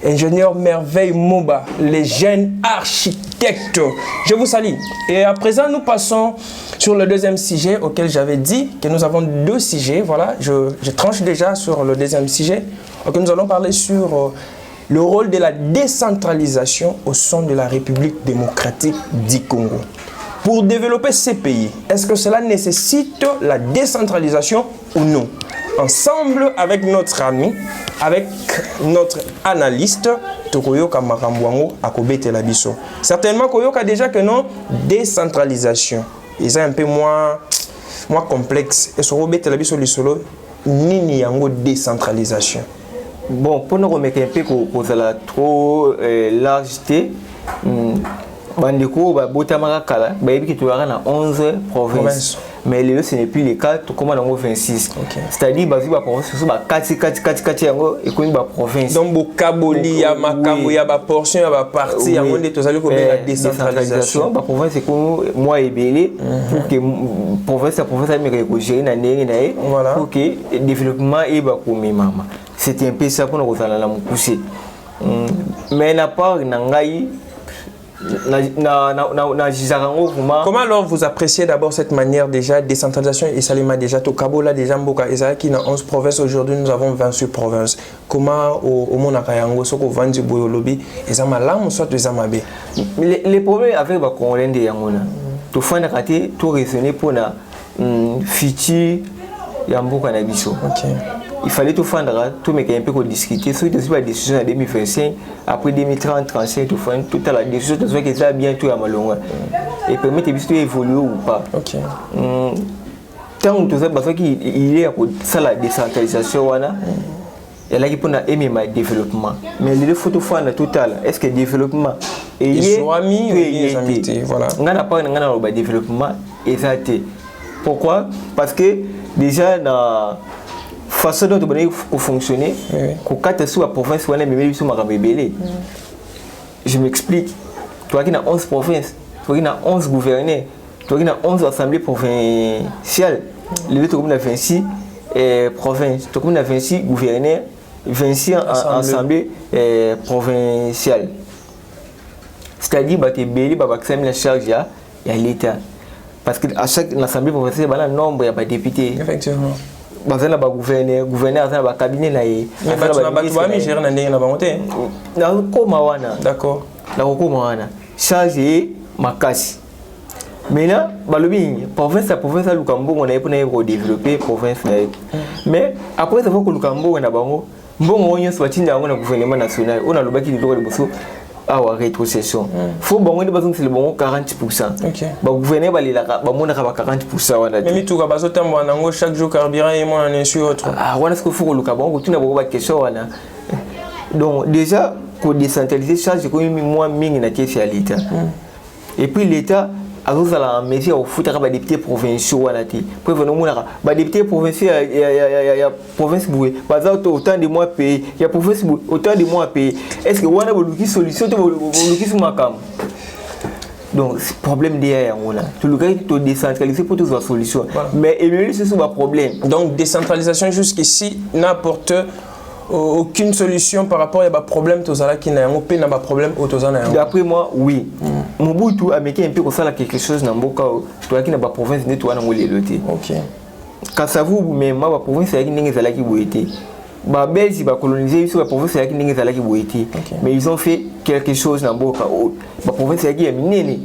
Ingénieur Merveille Moba, les jeunes architectes. Je vous salue. Et à présent, nous passons sur le deuxième sujet auquel j'avais dit que nous avons 2 sujets. Voilà, je tranche déjà sur le deuxième sujet. Donc, nous allons parler sur le rôle de la décentralisation au sein de la République démocratique du Congo. Pour développer ces pays, est-ce que cela nécessite la décentralisation ou non? Ensemble avec notre ami, avec notre analyste, Tokoyoka Makambuango Akobete Labiso. Certainement, Koyoka déjà que non, décentralisation. Ils sont un peu moins complexe. Et sur Akobete Labiso Lisolo, nini yango décentralisation. Bon, pour nous remettre un peu que la trop largeté, Bandeko, Botamara Kala, qui tu as 11 provinces. Mais ce n'est plus le cas, tout comme on 26. Okay. C'est-à-dire que la province, c'est 4 et comme la province. Donc, il y a ma portion, il y a ma partie, il y a la décentralisation. La province, c'est comme moi et Bélé, pour que la province soit gérée pour que le développement est comme maman. C'est un peu ça pour nous pousser. Mais n'a pas comment alors vous appréciez d'abord cette manière déjà décentralisation et Salima déjà to Kabola déjà Mboka Ezaki dans 11 provinces aujourd'hui nous avons 28 provinces. Comment au Monaka Yango soko vandi boyolobi ezama la mo soit ezama be. Les problèmes avec ba Congolais de Yangona. To fana kate to raisonner pour na futur ya Mboka na biso. OK. Il fallait tout faire, tout mais un peu discuter sur la décision en 2025, après 2030, 35, tout faire, toute la décision de ce qui est bientôt à Malonga. Et permettre de évoluer ou pas. Ok. Tant que tout ça, parce qu'il y a ça la décentralisation, il y a qui pour aimer le développement. Mais il faut tout faire total. Est-ce que le développement est lié ou est voilà. On n'a pas de développement exact. Pourquoi? Parce que déjà dans façon dont on fonctionne, quand tu es sur la province, je m'explique. Toi qui as 11 provinces, toi qui as 11 gouverneurs, toi qui as 11 assemblées provinciales, les deux, tu as 26 provinces, tu as 26 gouverneurs, 26 assemblées provinciales. C'est-à-dire que tu as la charge de l'État. Parce qu'à chaque assemblée provinciale, il y a un nombre de députés. Effectivement. Bazana ba gouverneur ba cabinet na ye mais batuna batu ba mi gérer na ndenge na bango te na koma wana d'accord na koma wana charger makasi maintenant balobi province à Lukambo on a pour développer province na mais après ça faut que Lukambo na bango mbongo onyo so batinda na gouvernement national on a lobaki lilo le bosso awa rétrocession faut bango de bazong c'est le bon 40%. OK ba gouverner ba lila ba mona ka ba 40% wana mais tout ka bazo tambo nango chaque jour carburant et moi en sur autre wana ce que faut que bango tuna ba question wana donc déjà pour décentraliser charge ko moi mingi na caisse à l'état et puis l'état azozala mesure au futa ba député provinciaux wana ti pour venir mona ba député provinciaux ya province boué baza autant de mois payé ya province autant de mois payé est-ce que wana boluki solution to boluki sumakam donc problème derrière wana tout le gars to décentraliser pour trouver solution mais éliminer ce sont pas problème donc décentralisation jusqu'ici n'apporte aucune solution par rapport à des problèmes qui n'ont pas de problème d'après moi oui Mobutu a mis un peu comme ça quelque chose dans Mboka toi qui n'a pas province de toi dans le OK Kasavu même ma province avec n'ingi zalaki boité. Ba Belgique ba coloniser sur la province avec n'ingi zalaki boité. Mais ils ont fait quelque chose dans Boka. Ba province avec est minene.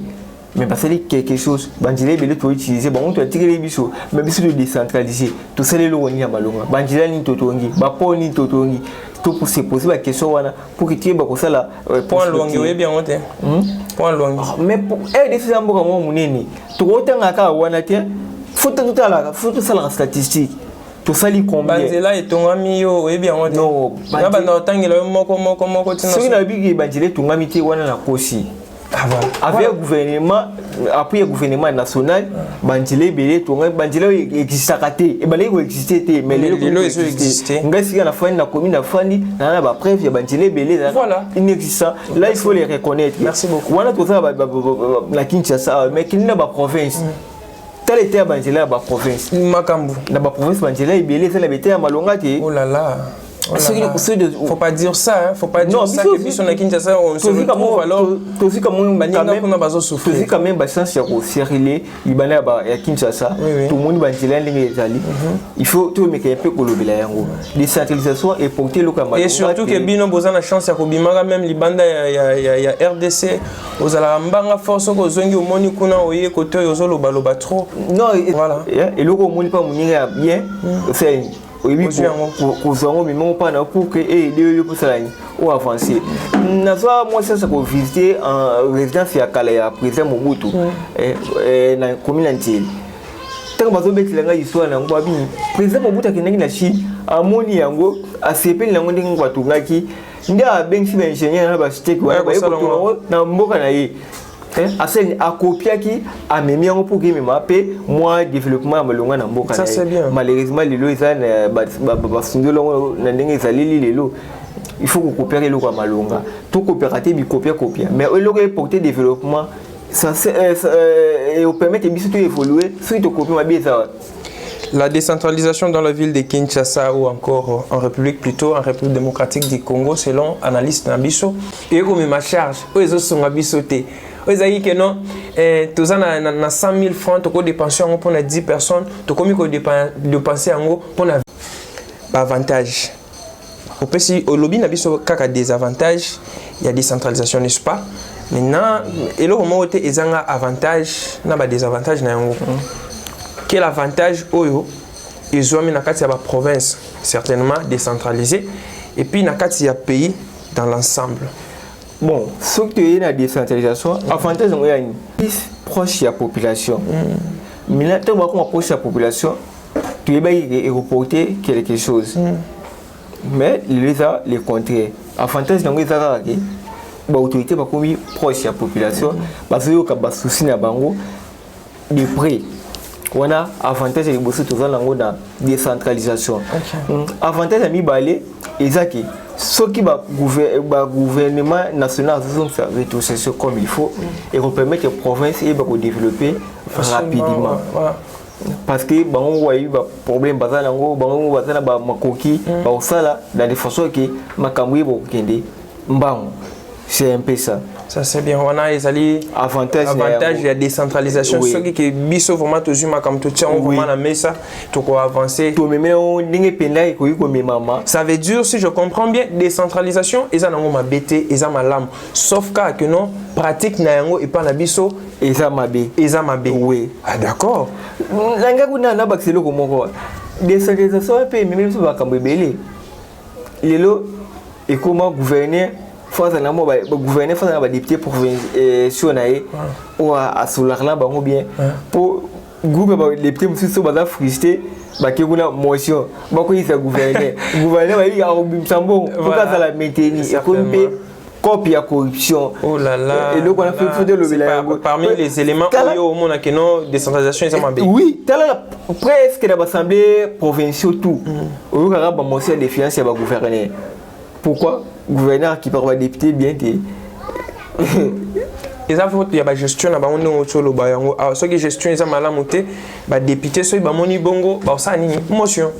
Mais parce que quelque chose, Bandile belé to utiliser, bon on doit tirer les biso, mais biso de décentraliser. Tout ça les loni à Malonga. Bandile ni totongi, ba po ni totongi. Tout pour se poser la question wana pour que tu aies beaucoup ça là. Point longue, oui bien monté. Point longue. Mais pour aider ces amboka moi muneni, tout autant aka wana tiens, faut tout ça la statistique. Tout ça li combien? Bandela et ton ami yo, oui bien monté. Non, Bandela tangela moko tina. Si na bigi Bandela ton ami ti wana na kosi. Avec le gouvernement, après le gouvernement national, Bandile belé ton Bandile existe à côté et balé existait mais les lois existaient. On gagne la fin de la commune la fin na ba preuve ya Bandile belé inexistant. Là il faut les reconnaître. Merci beaucoup. Wana tout ça la Kinshasa mais qui n'a pas province. Tel était à Bandile la province. Makambu. La province Bandile belé ça la bête à Malonga. Oh là là. Faut pas dire ça, hein. Faut pas dire non, ça que puis on a Kinshasa on se retrouve alors aussi comme quand même ba chance ya ko serrer libana ba ya Kinshasa tout le monde ba ndila ndenge ezali il faut tout mais un peu kolobela yango décentralisation et porter le Cameroun et surtout que bino boza na chance ya ko bimaka même libanda ya RDC aux ala mbanga force ko zongi omoni kuna oye côté yozo loba trop non voilà et le ko moni pas moninga bien c'est oui, pour que aider pour ça ou avancer. Moi, ça c'est pour visiter en résidence à Kalaya, président Mobutu, et dans la commune entière. Tant que vous avez une histoire, président Mobutu qui est en Chine, à Moni Yango, à CP, il y a un Watungaki, il y a un ingénieur dans Mboka. A copié qui a mis en pour que m'appelle moi développement à Malonga na Mboka. Ça c'est bien. Malheureusement les lois il faut coopérer le Malonga. Tout coopérative il copie. Mais au lieu de porter développement, ça permet de bien évoluer. Si tu copies ma bien ça. La décentralisation dans la ville de Kinshasa ou encore en République démocratique du Congo selon analyste Nabiso et comme ma charge aux sont Nabisoté. Vous avez que non, tous na 100 000 francs, tu peux dépenser pour 10 personnes, tu peux dépenser pour un avantage. Au PC, au lobby, il y a des avantages, il y a des centralisations, n'est-ce pas? Maintenant, et là, comment il y a des avantages, il y a des avantages. Quel avantage ils ont mis dans la province, certainement décentralisée, et puis dans le pays dans l'ensemble. Bon, ce que tu as la décentralisation, l'avantage c'est qu'il y a une plus proche de la population. Mais là, quand on approche de la population, tu es reporter quelque chose. Mais les contraires. L'avantage c'est que l'autorité est proche de la population, parce qu'il y a des soucis de près. On a avantage de bosser dans la décentralisation. Avantage de mi-balé, c'est ce qui va gouvernement national faire rétrocession comme il faut et permettre aux provinces de développer rapidement. Parce que on voit des problèmes dans des façons que c'est un peu ça. Ça c'est bien. On a les avantages de la décentralisation. Ce qui est biso vraiment toujours comme tout ça, on vraiment la met ça, tout quoi avancer. Ça veut dire si je comprends bien, décentralisation, ils ont ma bête, ils ont ma lame. Sauf que non pratique na yango et pas la biso, ils ont ma bête, ils ont ma bête. Oui. Ah d'accord. Langa kuna na bakiselo komoko. Décentralisation un peu même si va kambebele. Lelo et comment gouverner face à la gouverner face à la député provincial ou à solarla bango bien pour groupe les petits monsieur so baza frustré ba ke kuna motion ba ko isa gouverner va y a Sambo pour ça la maintenir et comme copie à corruption. Oh là là. Et donc on a fait de le parmi les éléments au monde que non décentralisation ils ont oui, presque dans l'assemblée provinciale tout. Au lieu de motion de finances va gouverner. Pourquoi gouverneur qui parle député bien que ils ont fait la gestion là bas on est au loba yango alors ceux qui gestion ils ont mal monté ba député ceux ba moni bongo ba ça nini motion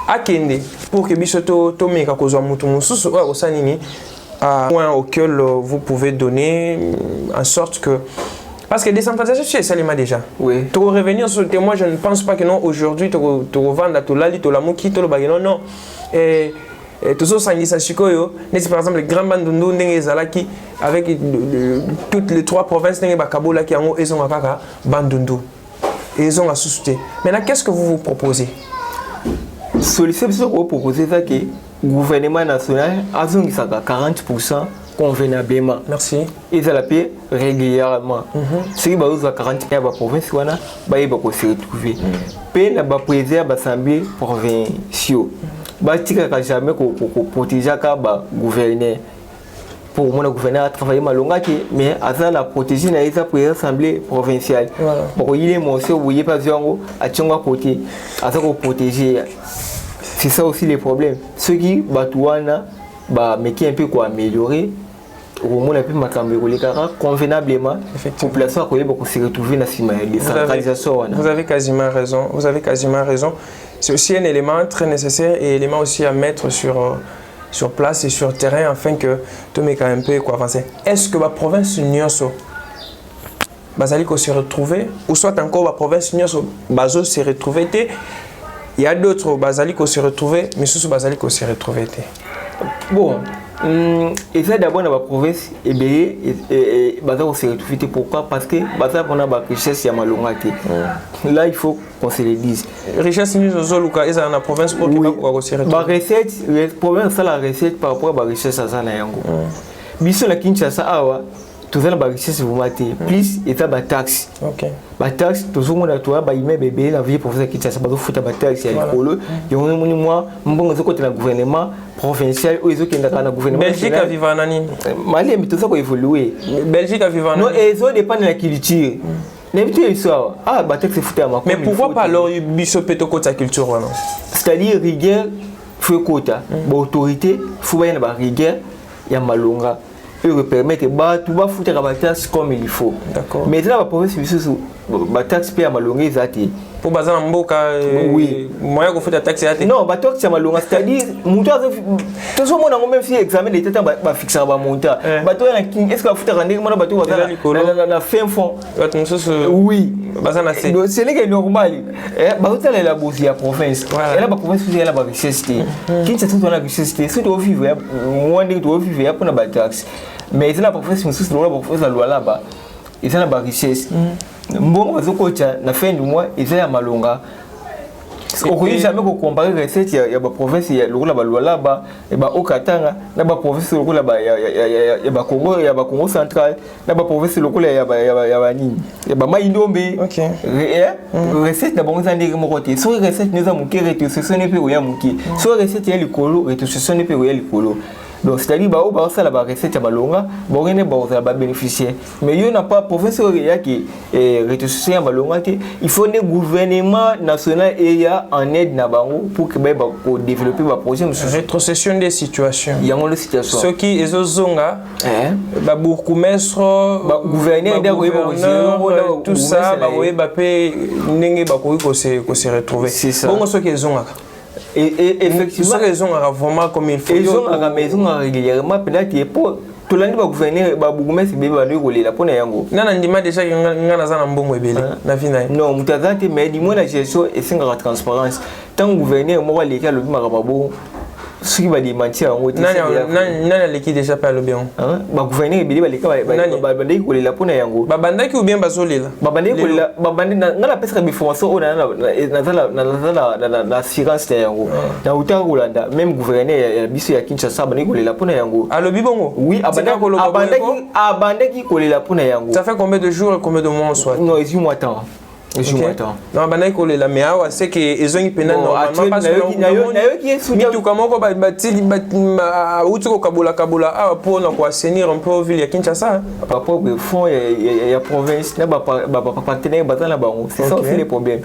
akende pour que bisoto to meka kozwa mutu mususu wa ça nini à point auquel vous pouvez donner en sorte que Parce que décentralisation, c'est Salima déjà. Oui. Tu vas revenir sur le témoin, je ne pense pas que non, aujourd'hui, tu vas vendre tout l'ali, tout l'amoki, tout le bagage. Non, non. Et tout ça, c'est Sikoyo. Par exemple, les grands bandes de Zalaki, avec toutes les 3 provinces, Kabola qui ont ils ont un bandundu. Et ils ont à soutenir. Maintenant, qu'est-ce que vous proposez? Solution que vous proposez, c'est que le gouvernement national a 40% convenablement. Merci. Ils ont la paix régulièrement. Ce qui va vous 40% de la province, ils vont se retrouver. Paix n'a pas présidé à l'Assemblée provinciale. Ils ne jamais protéger le gouverneur. Pour moi, le gouverneur a travaillé malonga, mais à la protéger dans l'Assemblée provinciale. Pour il est monsieur, vous voyez pas bien, à Tchonga côté, à ça protéger. C'est ça aussi les problèmes. Ceux qui batouana, mais qui un peu quoi améliorer. Au moins, un peu convenablement, la population a se retrouver dans la décentralisation. Vous avez quasiment raison. Vous avez quasiment raison. C'est aussi un élément très nécessaire et un élément aussi à mettre sur place et sur terrain afin que tout le monde un peu avancer. Est-ce que la province Nyonso Bazali se retrouver ou soit encore la province Nyonso Bazo se retrouver? Il y a d'autres Bazali se retrouver, mais sous Bazali se retrouver. Bon. Et ça d'abord dans la province et Bazar se retrouver. Pourquoi? Parce que Bazar on a la richesse, il y a malonga. Là il faut qu'on se le dise. Richesse nous Zoluka est dans la province pour que se retrouver. La recette, le problème c'est la recette par rapport à la richesse à ça na yango. Biso la Kinshasa awa tout ça la richesse vous mater. Plus et ça ba taxe. OK. Ba taxe tout le monde a toi ba yime bébé la vie province Kinshasa ba futa ba taxe ya écolo. Et on est moi mbongo côté le gouvernement provincial ou ils qui dans le gouvernement Belgique a vivre en Nani. Mali mais tout ça ko évoluer. Belgique a vivre en non et ça dépend de la culture. N'importe ça ah ba taxe futa ma. Mais pourquoi pas alors biso peto côté culture voilà. C'est-à-dire rigueur faut quota. Ba autorité faut ba na rigueur ya malonga. Eux permettent tout va foutre la taxe comme il faut. D'accord. Mais là la province la taxe paye à malongé zati. Pour bazar mboka oui. Moyen qu'on fait la taxe zati. Non, ba taxe à malonga c'est-à-dire montant tout le monde a même fait examen d'état ba fixer ba montant. Ba to est-ce que va foutre rendre moi ba to la fin fond. Oui. Bazar na c'est. Donc c'est les normal. Ba to la bourse la province. Et là ba province elle a ba richesse. Qui c'est tout la richesse. C'est de vivre moi de vivre pour na ba taxe. Mais ils ont la province, la loi là-bas. Ils ont la richesse. Bon, na fin du mois, ils ont la malonga. On ne peut jamais comparer les recettes. Il y a la province, il y a la loi là-bas, il y a au Katanga, il y a la province, il y a Congo, il y a Congo central, il y a la province, il y a Maïndombe. Ok. Recette d'abord, nous avons côté. Sur les recettes, nous avons rétrocession des pays où il y a mouki. Sur les recettes, il y a l'écolo, rétrocession des pays où il y a l'écolo. Donc, c'est-à-dire que ça la recette à Malonga, on va bénéficier. Mais il n'y a pas professeur qui est Malonga. Il faut que le gouvernement national ait en aide pour que développer le projet. Rétrocession des situations. Il y a une situation. Ceux qui sont zonga, gouverneur, tout ça, se retrouver. C'est ça. Bon, ceux qui sont et effectivement, ils ont vraiment comme il faut. Ils ont à la maison régulièrement, peut-être pour tout l'année, le gouverneur va vous mettre des bébés rouler la pour Nayango. Non, on dit déjà qu'il y a un bon mobile. Non, Moutazate, mais dis-moi la gestion et c'est la transparence. Tant que gouverneur, moi, les cas, le Marababo. Ce qui va démentir en haut. Non, l'équipe déjà pas le bien. Gouverneur, il va les cas, il va la pour Nayango. Babandaki ou bien Bazolil. Babandaki, n'a pas fait de formation dans la science Nayango. Dans Outa-Rolanda, même gouverneur, il y a Bissou Kinshasa, il la pour Nayango. À l'Obibongo? Oui, Abandaki, il la pour Nayango. Ça fait combien de jours et combien de mois en soit? Non, il y a mois temps. Non, Abandaki, la meilleure, c'est qu'ils ont une peine normalement parce que tout comme on va pour nous assainir un peu au ville de Kinshasa. Par rapport au fond, il y a province, il y a partenaire, c'est ça aussi le problème.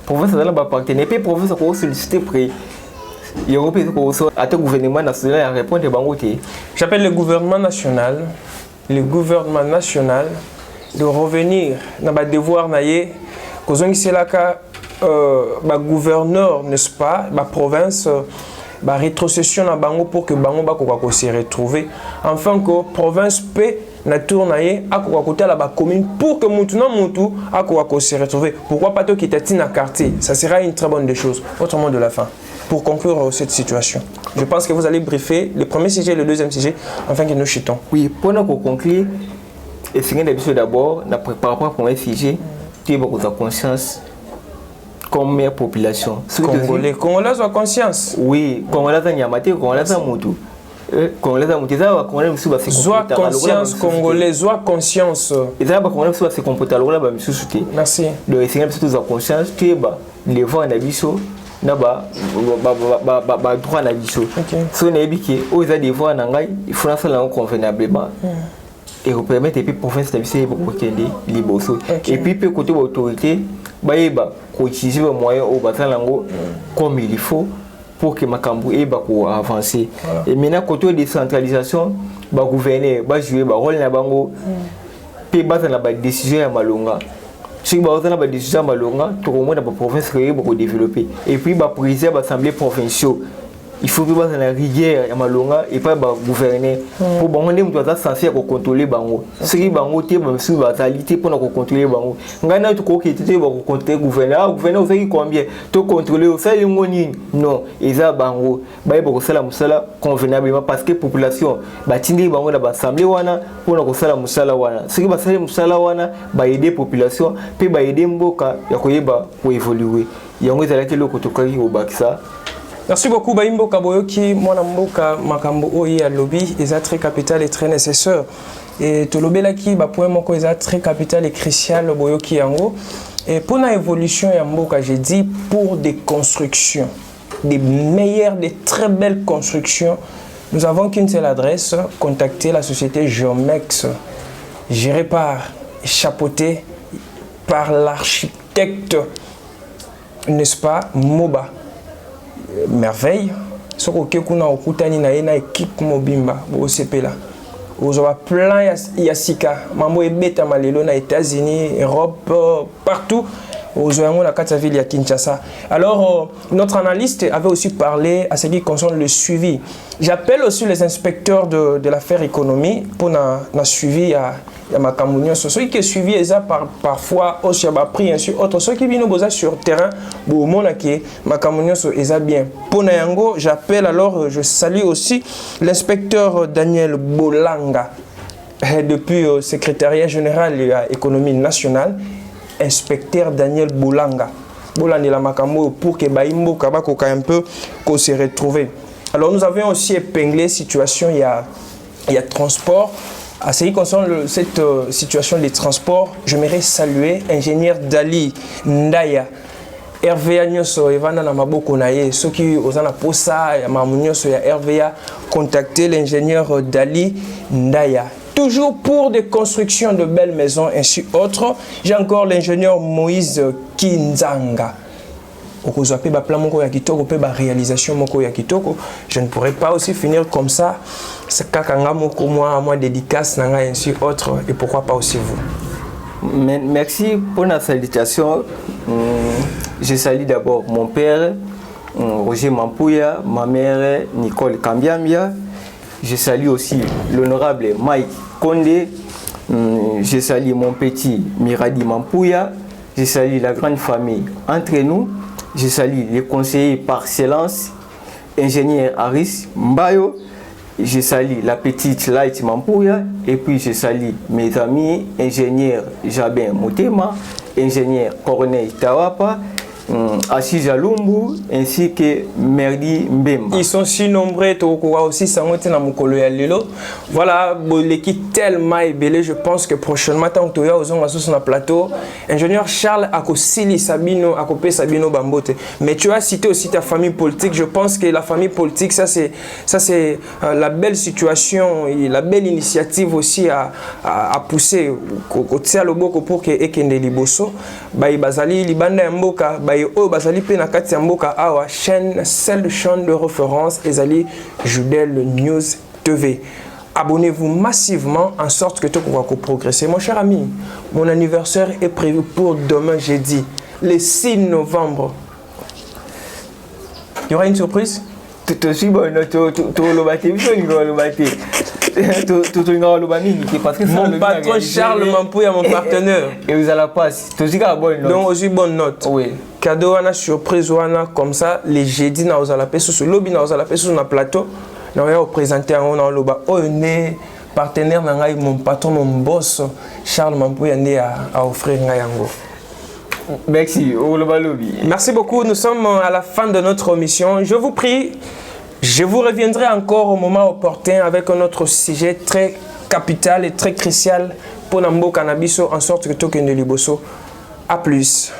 Province, il y a partenaire, puis province, on va solliciter près. Il y a un gouvernement national à répondre à J'appelle le gouvernement national de revenir dans le devoir naïe. C'est là que gouverneur, n'est-ce pas, la province, rétrocession à Bango pour que Bango se retrouve. Enfin, que la province peut na tour na ye akoka kotala ba commune pour que mutu na mutu akoka se retrouver. Pourquoi pas to kitati na quartier? Ça sera une très bonne des choses. Autre mot de la fin. Pour conclure cette situation, je pense que vous allez briefer le premier sujet et le deuxième sujet afin que nous chutons. Oui, pour nous conclure, et c'est d'abord par rapport au premier sujet, tu as beaucoup de conscience comme meilleure population. Congolais ont conscience. Oui, Congolais ont Yamate, Congolais ont Moutou. Congolais ont Moutou, Congolais ont Soit conscience, Congolais, soit conscience. Et ça, Congolais ont se comporter alors là, merci. Donc, c'est une conscience, tu es les voix en abisso. Naba droit na biso so na ebiki o za des voix na ngai il faut faire la convenablement et permettre et puis province na biso pour kende liboso et puis peut côté autorité ba yeba ko utiliser les moyens au batalango comme il faut pour que makambu eba ko avancer et maintenant côté décentralisation ba gouverner ba jouer ba rôle na bango pe battre na ba décision ya malonga. Si vous avez des décisions malheureuses, tout le monde a une province qui est développée. Et puis, le président de l'Assemblée provinciale, il faut que vous ayez une rigueur malheureux et pas gouverner. Pour que vous soyez censé contrôler les banques. Si vous avez une batalité pour contrôler les banques, vous avez un contrôler le gouverneur. Le gouverneur, vous savez combien? Vous contrôler, vous savez non. Et ça, vous avez convenablement parce que la population va aider l'Assemblée pour que vous ayez si vous avez aider la population, puis aider Mboka pour évoluer. Il y a un merci beaucoup Baimbo Kaboyoki, mon amboka makambo oyi à lobby, est très capital et très nécessaire. Et tout lobby là qui ba point moko est très capital et crucial boyoki yango. Et pour la évolution yamboka, j'ai dit pour des constructions, des meilleures, des très belles constructions, nous avons qu'une seule adresse, contacter la société Geomex, gérée par, chapeautée par l'architecte, n'est-ce pas, Moba. Merveille. Ce que vous avez une équipe mobimba au CP là. Vous avez plein Yassika. Mambo et beta malelo na États-Unis, Europe, partout. Vous avez la carte ville à Kinshasa. Alors, notre analyste avait aussi parlé à ce qui concerne le suivi. J'appelle aussi les inspecteurs de l'affaire économie pour na suivi à ma camunio. Ceux qui suivi parfois aussi a pris ainsi autre ceux qui viennent sur terrain pour monaquer ma camunio est bien. Pour Nayango, j'appelle alors je salue aussi l'inspecteur Daniel Bolanga depuis secrétariat général de l'économie nationale. Inspecteur Daniel Bolanga. Bolanga la makambo pour que Baimbo Kabako un peu qu'on se retrouve. Alors nous avions aussi épinglé situation il y a transport. À ce qui concerne cette situation des transports, j'aimerais saluer ingénieur Dali Ndaya. RVA Nyoso Evana Namaboko Naye, ceux qui osana posa ya mamunyoso ya RVA, contactez l'ingénieur Dali Ndaya. Toujours pour des constructions de belles maisons ainsi autres. J'ai encore l'ingénieur Moïse Kinzanga. Je ne pourrais pas aussi finir comme ça. C'est moi dédicace, ainsi autre, et pourquoi pas aussi vous. Merci pour la salutation. Je salue d'abord mon père, Roger Mampouya, ma mère, Nicole Kambiambia. Je salue aussi l'honorable Mike Kondé. Je salue mon petit Miradi Mampouya. Je salue la grande famille entre nous. Je salue les conseillers par excellence, ingénieur Aris Mbayo. Je salue la petite Light Mampouya. Et puis je salue mes amis, ingénieur Jabin Motema, ingénieur Corneille Tawapa, Assis Lumbu ainsi que Merdi Mbemba. Ils sont si nombreux, aussi voilà, l'équipe tellement belle. Je pense que prochainement, tant que tu as sur le plateau, ingénieur Charles Akosili Sabino, Akopé Sabino Bambote. Mais tu as cité aussi ta famille politique. Je pense que la famille politique, ça c'est la belle situation et la belle initiative aussi à pousser. Pour que Ekende Liboso, Bazali Libanda Mboka, Bazali Penakati Mboka Awa, chaîne, celle chaîne de référence, Ezali Judel News TV. Abonnez-vous massivement en sorte que tout va progresser. Mon cher ami, mon anniversaire est prévu pour demain jeudi, le 6 novembre. Il y aura une surprise? Tout aussi bon, tout le matin. Mon patron Charles Mampouya, mon partenaire. Et vous allez passer. Donc, aussi bonne note. Oui. Cadeau, on a surprise, comme ça, les jeudis, on a la paix sur le lobby, on a la paix sur le plateau. On a présenté un lobby. Oh, partenaire, mon patron, mon boss, Charles Mampouya, à offrir un yango. Merci. Merci beaucoup. Nous sommes à la fin de notre mission. Je vous prie, je vous reviendrai encore au moment opportun avec un autre sujet très capital et très crucial pour Nambo Cannabiso en sorte que Token de Liboso. A plus.